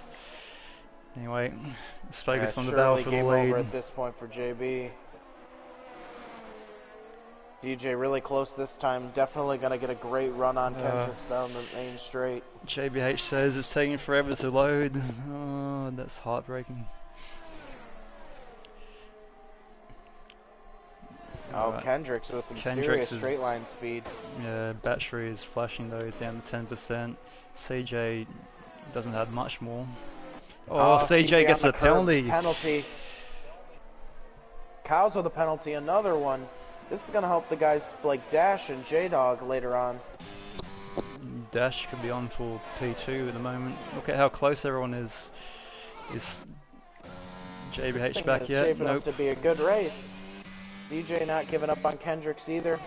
Speaker 1: Anyway, let's focus on the battle for the lead.
Speaker 2: Game over at this point for JB. DJ really close this time. Definitely going to get a great run on Kendricks down the main straight.
Speaker 1: JBH says it's taking forever to load. Oh, that's heartbreaking.
Speaker 2: Oh, right. Kendricks with some serious straight line speed.
Speaker 1: Yeah, battery is flashing though. He's down to 10%. CJ doesn't have much more. Oh, CJ gets a penalty.
Speaker 2: Cows with a penalty. Another one. This is going to help the guys like Dash and J-Dog later on.
Speaker 1: Dash could be on for P2 at the moment. Look at how close everyone is. Is JBH back yet?
Speaker 2: Shaping up to be a good race. DJ not giving up on Kendricks either.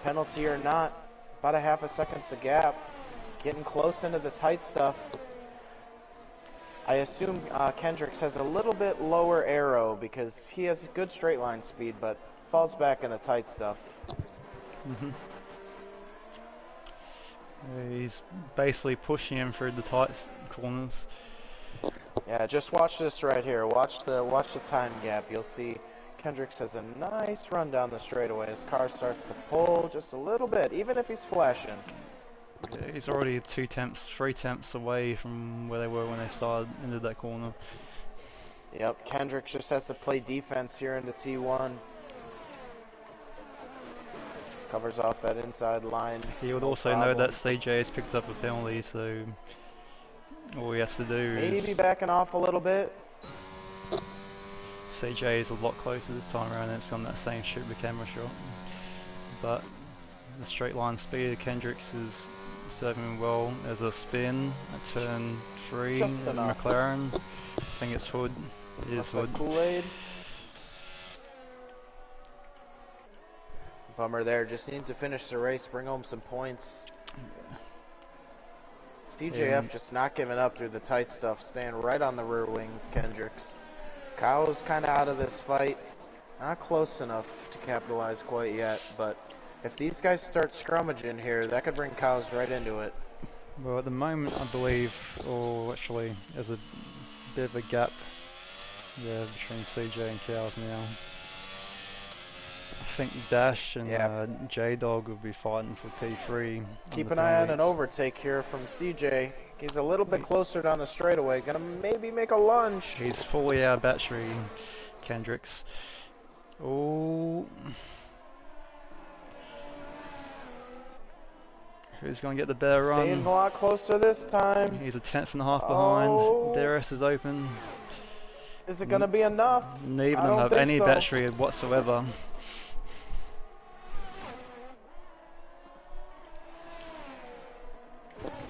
Speaker 2: Penalty or not, about a half a second's a gap. Getting close into the tight stuff. I assume Kendricks has a little bit lower aero because he has good straight line speed, but falls back in the tight stuff.
Speaker 1: He's basically pushing him through the tight corners.
Speaker 2: Yeah, just watch this right here. Watch the time gap. You'll see Kendricks has a nice run down the straightaway. His car starts to pull just a little bit, even if he's flashing.
Speaker 1: Yeah, he's already 3 temps away from where they were when they started into that corner.
Speaker 2: Yep, Kendricks just has to play defense here into T1. Covers off that inside line.
Speaker 1: He would also know that CJ has picked up a penalty, so all he has to do is...
Speaker 2: Maybe backing off a little bit.
Speaker 1: CJ is a lot closer this time around, and it's on that same shoot the camera shot. But the straight line speed of Kendricks is serving him well. There's a spin at turn 3, McLaren. I think it's Hood. It is Hood.
Speaker 2: Like Kool-Aid. Bummer there, just needs to finish the race, bring home some points. CJF just not giving up through the tight stuff, staying right on the rear wing of Kendricks. Kyle's kind of out of this fight, not close enough to capitalize quite yet, but if these guys start scrummaging here, that could bring Kyle's right into it.
Speaker 1: Well, at the moment, I believe, or actually, there's a bit of a gap between CJ and Cows now. I think Dash and J-Dog will be fighting for P3.
Speaker 2: Keep an eye on an overtake here from CJ. He's a little bit closer down the straightaway. Gonna maybe make a lunge.
Speaker 1: He's fully out of battery, Kendricks. Oh. Who's going to get the better run?
Speaker 2: Staying a lot closer this time.
Speaker 1: He's a 10th and a half behind. DRS is open.
Speaker 2: Is it going to be enough?
Speaker 1: Neither of them have any battery whatsoever.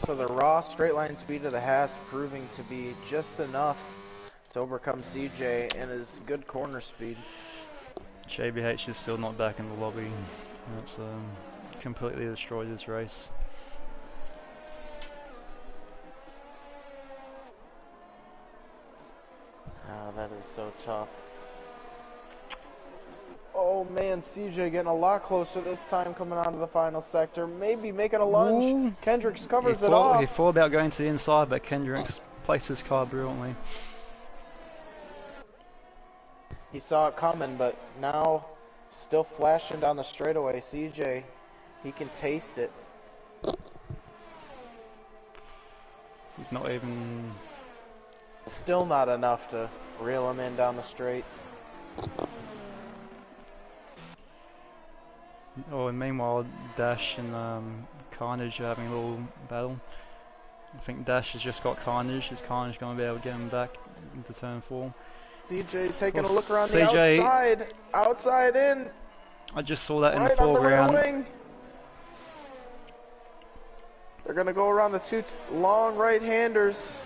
Speaker 2: So the raw straight line speed of the Haas proving to be just enough to overcome CJ and his good corner speed.
Speaker 1: JBH is still not back in the lobby. That's completely destroyed this race.
Speaker 2: Oh, that is so tough. Oh man, CJ getting a lot closer this time coming onto the final sector. Maybe making a lunge. Ooh. Kendricks covers it off.
Speaker 1: He thought about going to the inside, but Kendricks placed his car brilliantly.
Speaker 2: He saw it coming, but now still flashing down the straightaway. CJ, he can taste it.
Speaker 1: He's not even...
Speaker 2: Still not enough to reel him in down the straight.
Speaker 1: Oh, and meanwhile, Dash and Carnage are having a little battle. I think Dash has just got Carnage. Is Carnage going to be able to get him back into turn 4?
Speaker 2: DJ taking a look around the outside. Outside in.
Speaker 1: I just saw that in the foreground.
Speaker 2: The They're going to go around the two long right-handers.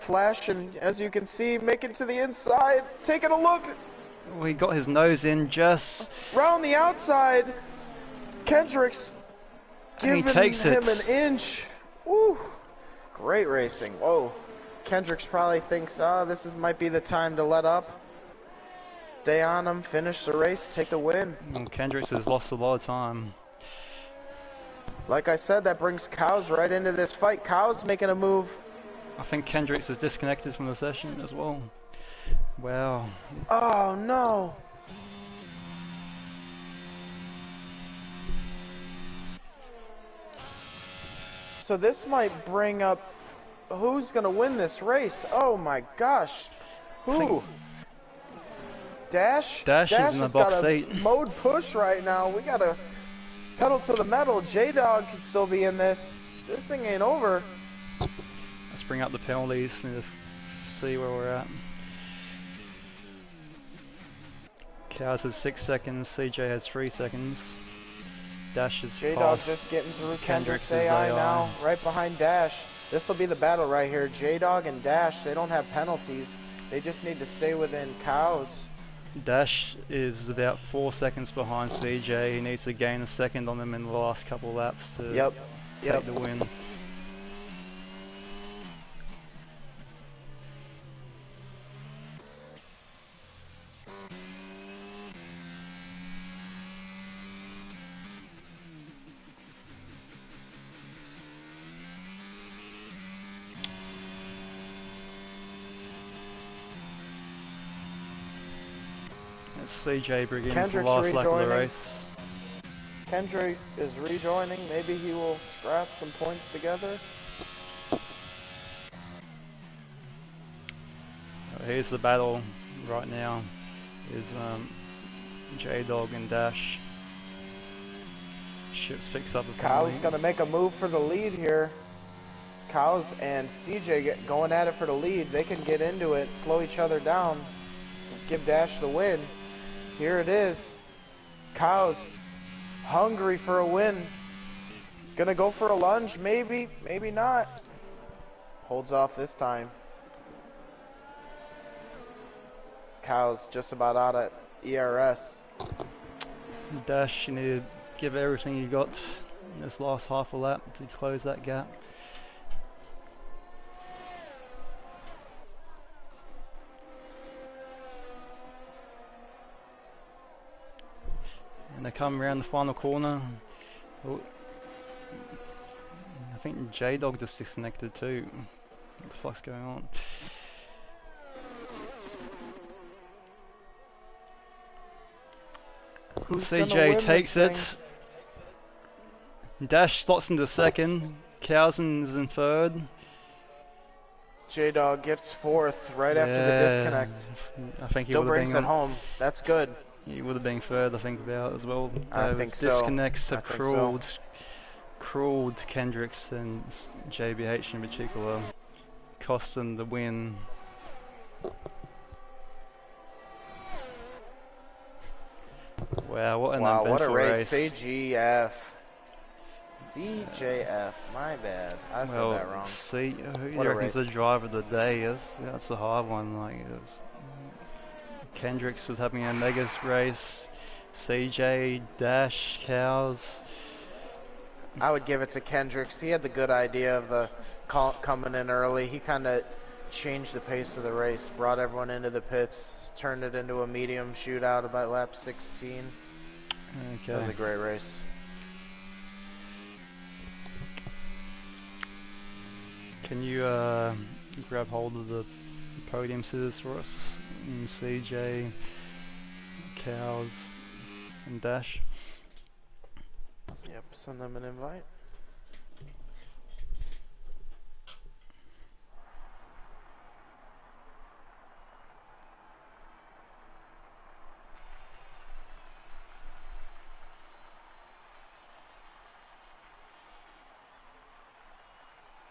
Speaker 2: Flashing, as you can see, making to the inside. Taking a look.
Speaker 1: Oh, he got his nose in just...
Speaker 2: Round the outside. Kendricks giving him an inch. Woo. Great racing. Whoa. Kendricks probably thinks, this might be the time to let up. Stay on him, finish the race, take the win.
Speaker 1: Well, Kendricks has lost a lot of time.
Speaker 2: Like I said, that brings Cows right into this fight. Cows making a move.
Speaker 1: I think Kendricks is disconnected from the session as well. Wow.
Speaker 2: Oh no. So this might bring up who's going to win this race. Oh my gosh. Who? Dash?
Speaker 1: Dash is in the box seat.
Speaker 2: Mode push right now. We got to pedal to the metal. J-Dog could still be in this. This thing ain't over.
Speaker 1: Let's bring up the penalties and see where we're at. Cows has 6 seconds, CJ has 3 seconds. Dash is
Speaker 2: J-Dog just getting through Kendricks AI now, right behind Dash. This will be the battle right here. J-Dog and Dash, they don't have penalties. They just need to stay within Cows.
Speaker 1: Dash is about 4 seconds behind CJ. He needs to gain a second on him in the last couple of laps to take the win. It's CJ Briggs, the
Speaker 2: Kendrick's
Speaker 1: last lap of the
Speaker 2: rejoining.
Speaker 1: race.
Speaker 2: Kendrick is rejoining. Maybe he will scrap some points together.
Speaker 1: Here's the battle right now. Is J-Dog and Dash. Ships picks up a
Speaker 2: Kyle's gonna make a move for the lead here. Cows and CJ going at it for the lead. They can get into it, slow each other down, give Dash the win. Here it is. Cows hungry for a win. Gonna go for a lunge, maybe, maybe not. Holds off this time. Cows just about out at ERS.
Speaker 1: Dash, you need to give everything you got in this last half a lap to close that gap. And they come around the final corner. Oh, I think J-Dog just disconnected too. What the fuck's going on? CJ takes it. Dash slots into second. Cowson's in third.
Speaker 2: J-Dog gets fourth right after the disconnect.
Speaker 1: I think
Speaker 2: Still
Speaker 1: he
Speaker 2: brings it home. That's good.
Speaker 1: He would have been third, I think, about as well.
Speaker 2: I think so.
Speaker 1: Disconnects have crawled Kendricks and JBH in particular, cost them the win. Wow, what an
Speaker 2: what a
Speaker 1: uneventful
Speaker 2: race. CGF. ZJF, my bad. I said that wrong.
Speaker 1: See, who reckon's the driver of the day? That's a hard one. Like, Kendricks was having a mega race. CJ, Dash, Cows.
Speaker 2: I would give it to Kendricks. He had the good idea of the coming in early. He kind of changed the pace of the race, brought everyone into the pits, turned it into a medium shootout about lap 16.
Speaker 1: Okay.
Speaker 2: That was a great race.
Speaker 1: Can you grab hold of the podium scissors for us? And CJ, Cows, and Dash.
Speaker 2: Yep, send them an invite.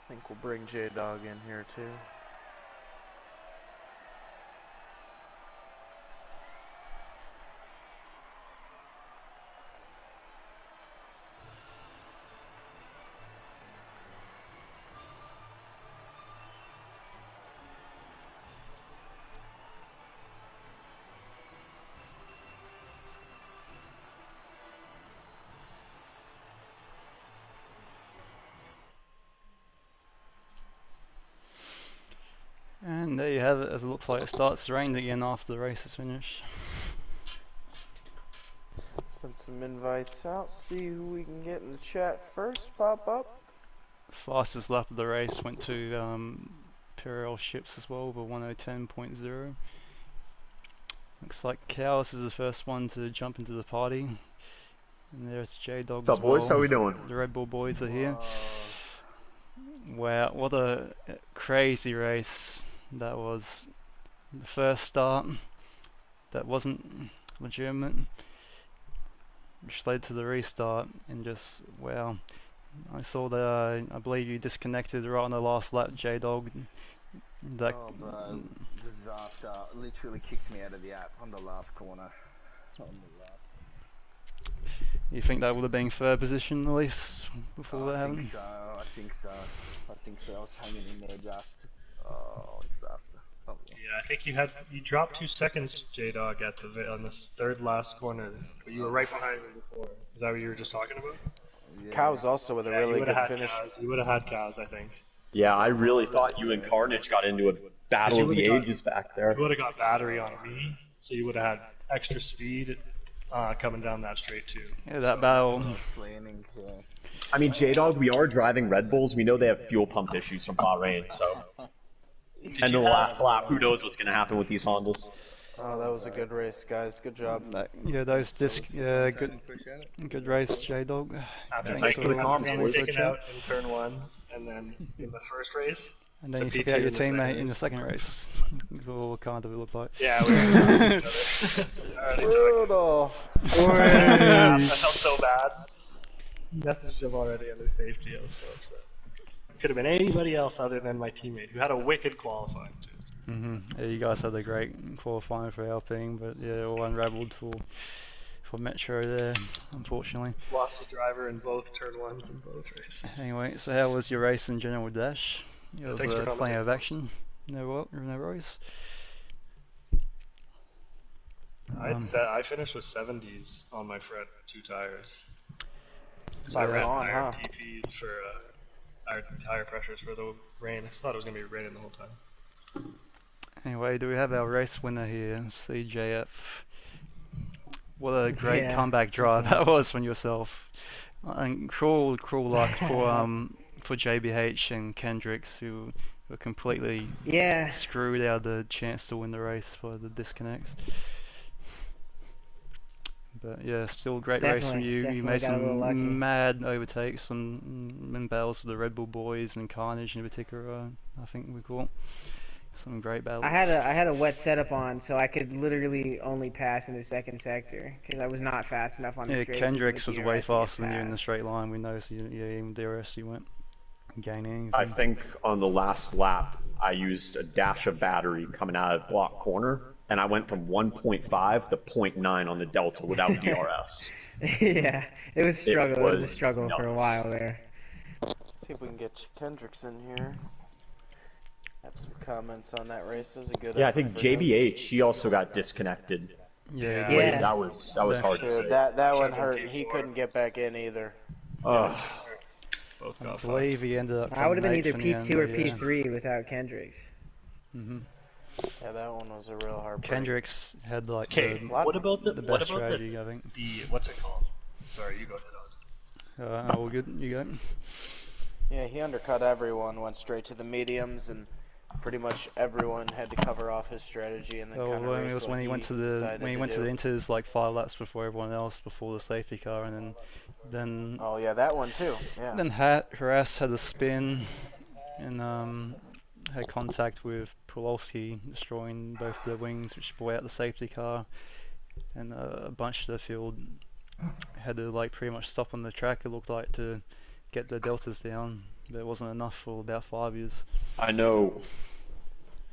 Speaker 2: I think we'll bring J-Dog in here too.
Speaker 1: And there you have it, as it looks like it starts to rain again after the race is finished.
Speaker 2: Send some invites out, see who we can get in the chat first, pop up.
Speaker 1: Fastest lap of the race went to PRL ships as well, over 10.0. Looks like Chaos is the first one to jump into the party. And there's J-Dog.
Speaker 3: What's up, boys? How we doing?
Speaker 1: The Red Bull boys are here. Wow, what a crazy race that was. The first start that wasn't legitimate, which led to the restart, and just, wow. I saw that, I believe you disconnected right on the last lap, J-Dog. That
Speaker 4: oh, bro, disaster. Literally kicked me out of the app on the last corner.
Speaker 1: You think that would have been third position at least before that happened?
Speaker 4: I think so. I was hanging in there just. Oh, disaster. Oh, yeah.
Speaker 5: Yeah, I think you dropped 2 seconds, J-Dog, on this third last corner, but you were right behind me before. Is that what you were just talking about?
Speaker 2: Yeah. Cows also with a really good finish.
Speaker 5: You would have had Cows, I think.
Speaker 3: Yeah, I really thought you and Carnage got into a battle of the ages back there.
Speaker 5: You would have got battery on me, so you would have had extra speed coming down that straight too.
Speaker 1: Yeah, that battle.
Speaker 3: I mean, J-Dog, we are driving Red Bulls. We know they have fuel pump issues from Bahrain, so. And the last lap, who knows what's going to happen with these Hondas.
Speaker 2: Oh, that was a good race, guys. Good job.
Speaker 1: Yeah, those disc. Yeah, good.
Speaker 4: Appreciate it.
Speaker 1: Good race, J Dog.
Speaker 5: After
Speaker 3: Thanks for the comms, boys.
Speaker 5: taken out in turn 1, and then in the first race.
Speaker 1: And then
Speaker 5: to
Speaker 1: you took
Speaker 5: P2
Speaker 1: out your
Speaker 5: in the second
Speaker 1: teammate in the
Speaker 5: race.
Speaker 1: second race. All kind of it looked like.
Speaker 5: Yeah, we were each other. Already took.
Speaker 2: Brutal.
Speaker 5: I felt so bad. Messaged him already under safety. I was so upset. Could have been anybody else other than my teammate who had a wicked qualifying too.
Speaker 1: Yeah, you guys had a great qualifying for Alpine, but yeah, all unravelled for Metro there, unfortunately.
Speaker 5: Lost the driver in both turn 1s in both races.
Speaker 1: Anyway, so how was your race in general, Dash? It was
Speaker 5: Thanks for
Speaker 1: plenty of
Speaker 5: commenting.
Speaker 1: action. No worries.
Speaker 5: I finished with 70s on my front 2 tires. So I
Speaker 2: Right
Speaker 5: ran
Speaker 2: on,
Speaker 5: higher
Speaker 2: huh?
Speaker 5: TPs for higher pressures for the rain. I just thought it was gonna be raining the whole time.
Speaker 1: Anyway, do we have our race winner here, CJF? What a great
Speaker 6: Yeah,
Speaker 1: comeback drive
Speaker 6: that's
Speaker 1: that was from yourself. And cruel luck for JBH and Kendricks, who were completely
Speaker 6: Yeah,
Speaker 1: screwed out of the chance to win the race for the disconnects. But yeah, still a great race from
Speaker 6: Definitely,
Speaker 1: you. You
Speaker 6: definitely
Speaker 1: made
Speaker 6: got a little lucky.
Speaker 1: some mad overtakes and battles with the Red Bull boys and Carnage in particular. I think we caught some great battles.
Speaker 6: I had a wet setup on, so I could literally only pass in the second sector because I was not fast enough on the
Speaker 1: Yeah,
Speaker 6: straight.
Speaker 1: Kendricks was way faster than you in the straight line. We noticed you, yeah, even DRS you weren't gaining.
Speaker 3: I think on the last lap, I used a dash of battery coming out of block corner, and I went from 1.5 to 0.9 on the Delta without DRS.
Speaker 6: Yeah, it was a struggle. It was a
Speaker 3: was
Speaker 6: struggle for a
Speaker 3: nuts.
Speaker 6: while there.
Speaker 2: Let's see if we can get Kendricks in here. Have some comments on that race. It was a good
Speaker 3: Yeah, I
Speaker 2: effort
Speaker 3: think
Speaker 2: for him.
Speaker 3: JBH, he also got disconnected.
Speaker 1: Yeah,
Speaker 5: Yeah.
Speaker 6: Yeah.
Speaker 3: That was hard to
Speaker 2: Dude,
Speaker 3: say.
Speaker 2: that one
Speaker 5: Should've
Speaker 2: hurt,
Speaker 5: been
Speaker 2: and he
Speaker 5: P4.
Speaker 2: couldn't get back in either.
Speaker 3: Ugh.
Speaker 5: Both
Speaker 1: I
Speaker 5: got fucked.
Speaker 1: believe he ended up.
Speaker 6: I would have been
Speaker 1: coming
Speaker 6: either
Speaker 1: eighth in the
Speaker 6: P2 or
Speaker 1: end, yeah.
Speaker 6: P3 without Kendricks.
Speaker 2: Yeah, that one was a real hard break.
Speaker 1: Kendricks had like
Speaker 5: Okay,
Speaker 1: the
Speaker 5: what about the
Speaker 1: best strategy, I think.
Speaker 5: what's it called? Sorry, you go ahead, Oz.
Speaker 1: All good. You go.
Speaker 2: Yeah, he undercut everyone, went straight to the mediums, and pretty much everyone had to cover off his strategy, and then
Speaker 1: Oh,
Speaker 2: kind of
Speaker 1: well,
Speaker 2: race
Speaker 1: it was
Speaker 2: what
Speaker 1: when he went to the
Speaker 2: decided
Speaker 1: when he went to
Speaker 2: do.
Speaker 1: the inters like 5 laps before everyone else, before the safety car, and then
Speaker 2: Oh yeah, that one too. Yeah.
Speaker 1: then Harass had a spin and had contact with Pulowski, destroying both the wings, which brought out the safety car, and a bunch of the field had to like pretty much stop on the track. It looked like to get the deltas down. There wasn't enough for about 5 years.
Speaker 3: I know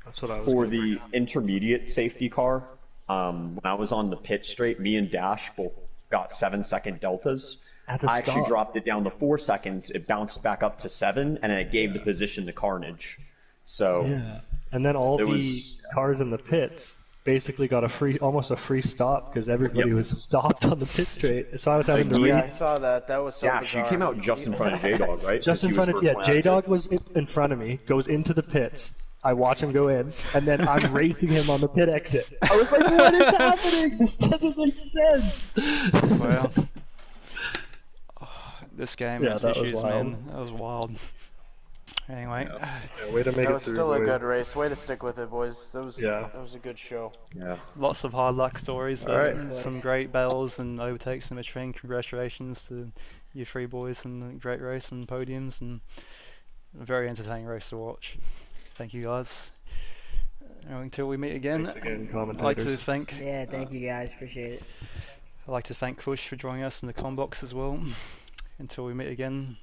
Speaker 5: That's what I was
Speaker 3: for
Speaker 5: gonna
Speaker 3: the
Speaker 5: bring up.
Speaker 3: intermediate safety car, when I was on the pit straight, me and Dash both got 7-second deltas.
Speaker 5: At the
Speaker 3: I actually
Speaker 5: stop.
Speaker 3: dropped it down to 4 seconds. It bounced back up to 7, and then it gave the position to Carnage. So
Speaker 5: Yeah, and then all
Speaker 3: It
Speaker 5: the
Speaker 3: was-
Speaker 5: cars in the pits basically got almost a free stop because everybody
Speaker 3: Yep.
Speaker 5: was stopped on the pit straight. So I was having to
Speaker 2: Yeah, I
Speaker 5: race
Speaker 2: saw that. That was so
Speaker 3: yeah, she
Speaker 2: bizarre.
Speaker 3: came out just in front of J-Dog, right?
Speaker 5: just in front of J Dog was in front of me, goes into the pits. I watch him go in, and then I'm racing him on the pit exit. I was like, "What is happening? This doesn't make sense."
Speaker 1: Well, this game
Speaker 5: Yeah,
Speaker 1: has
Speaker 5: that was
Speaker 1: issues,
Speaker 5: wild.
Speaker 1: man. That was wild. Anyway,
Speaker 5: Yeah, way to make
Speaker 2: That
Speaker 5: it
Speaker 2: was
Speaker 5: through,
Speaker 2: still a
Speaker 5: boys.
Speaker 2: good race. Way to stick with it, boys. That was
Speaker 5: Yeah.
Speaker 2: that was a good show.
Speaker 3: Yeah.
Speaker 1: lots of hard luck stories, but
Speaker 3: Alright.
Speaker 1: some great battles and overtakes in the train. Congratulations to you 3 boys and a great race and podiums, and a very entertaining race to watch. Thank you guys. Until we meet again,
Speaker 5: Thanks again,
Speaker 1: I'd like to
Speaker 5: commentators.
Speaker 1: thank
Speaker 6: Yeah, thank you guys. Appreciate it.
Speaker 1: Kush for joining us in the com box as well. Until we meet again,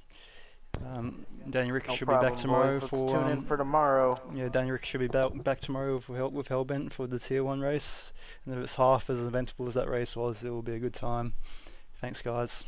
Speaker 1: Danny Rick
Speaker 2: No
Speaker 1: should
Speaker 2: problem,
Speaker 1: be back tomorrow
Speaker 2: boys. Let's
Speaker 1: for
Speaker 2: tune in for tomorrow.
Speaker 1: yeah, Danny Rick should be back tomorrow with Hellbent for the Tier 1 race, and if it's half as eventful as that race was, it will be a good time. Thanks guys.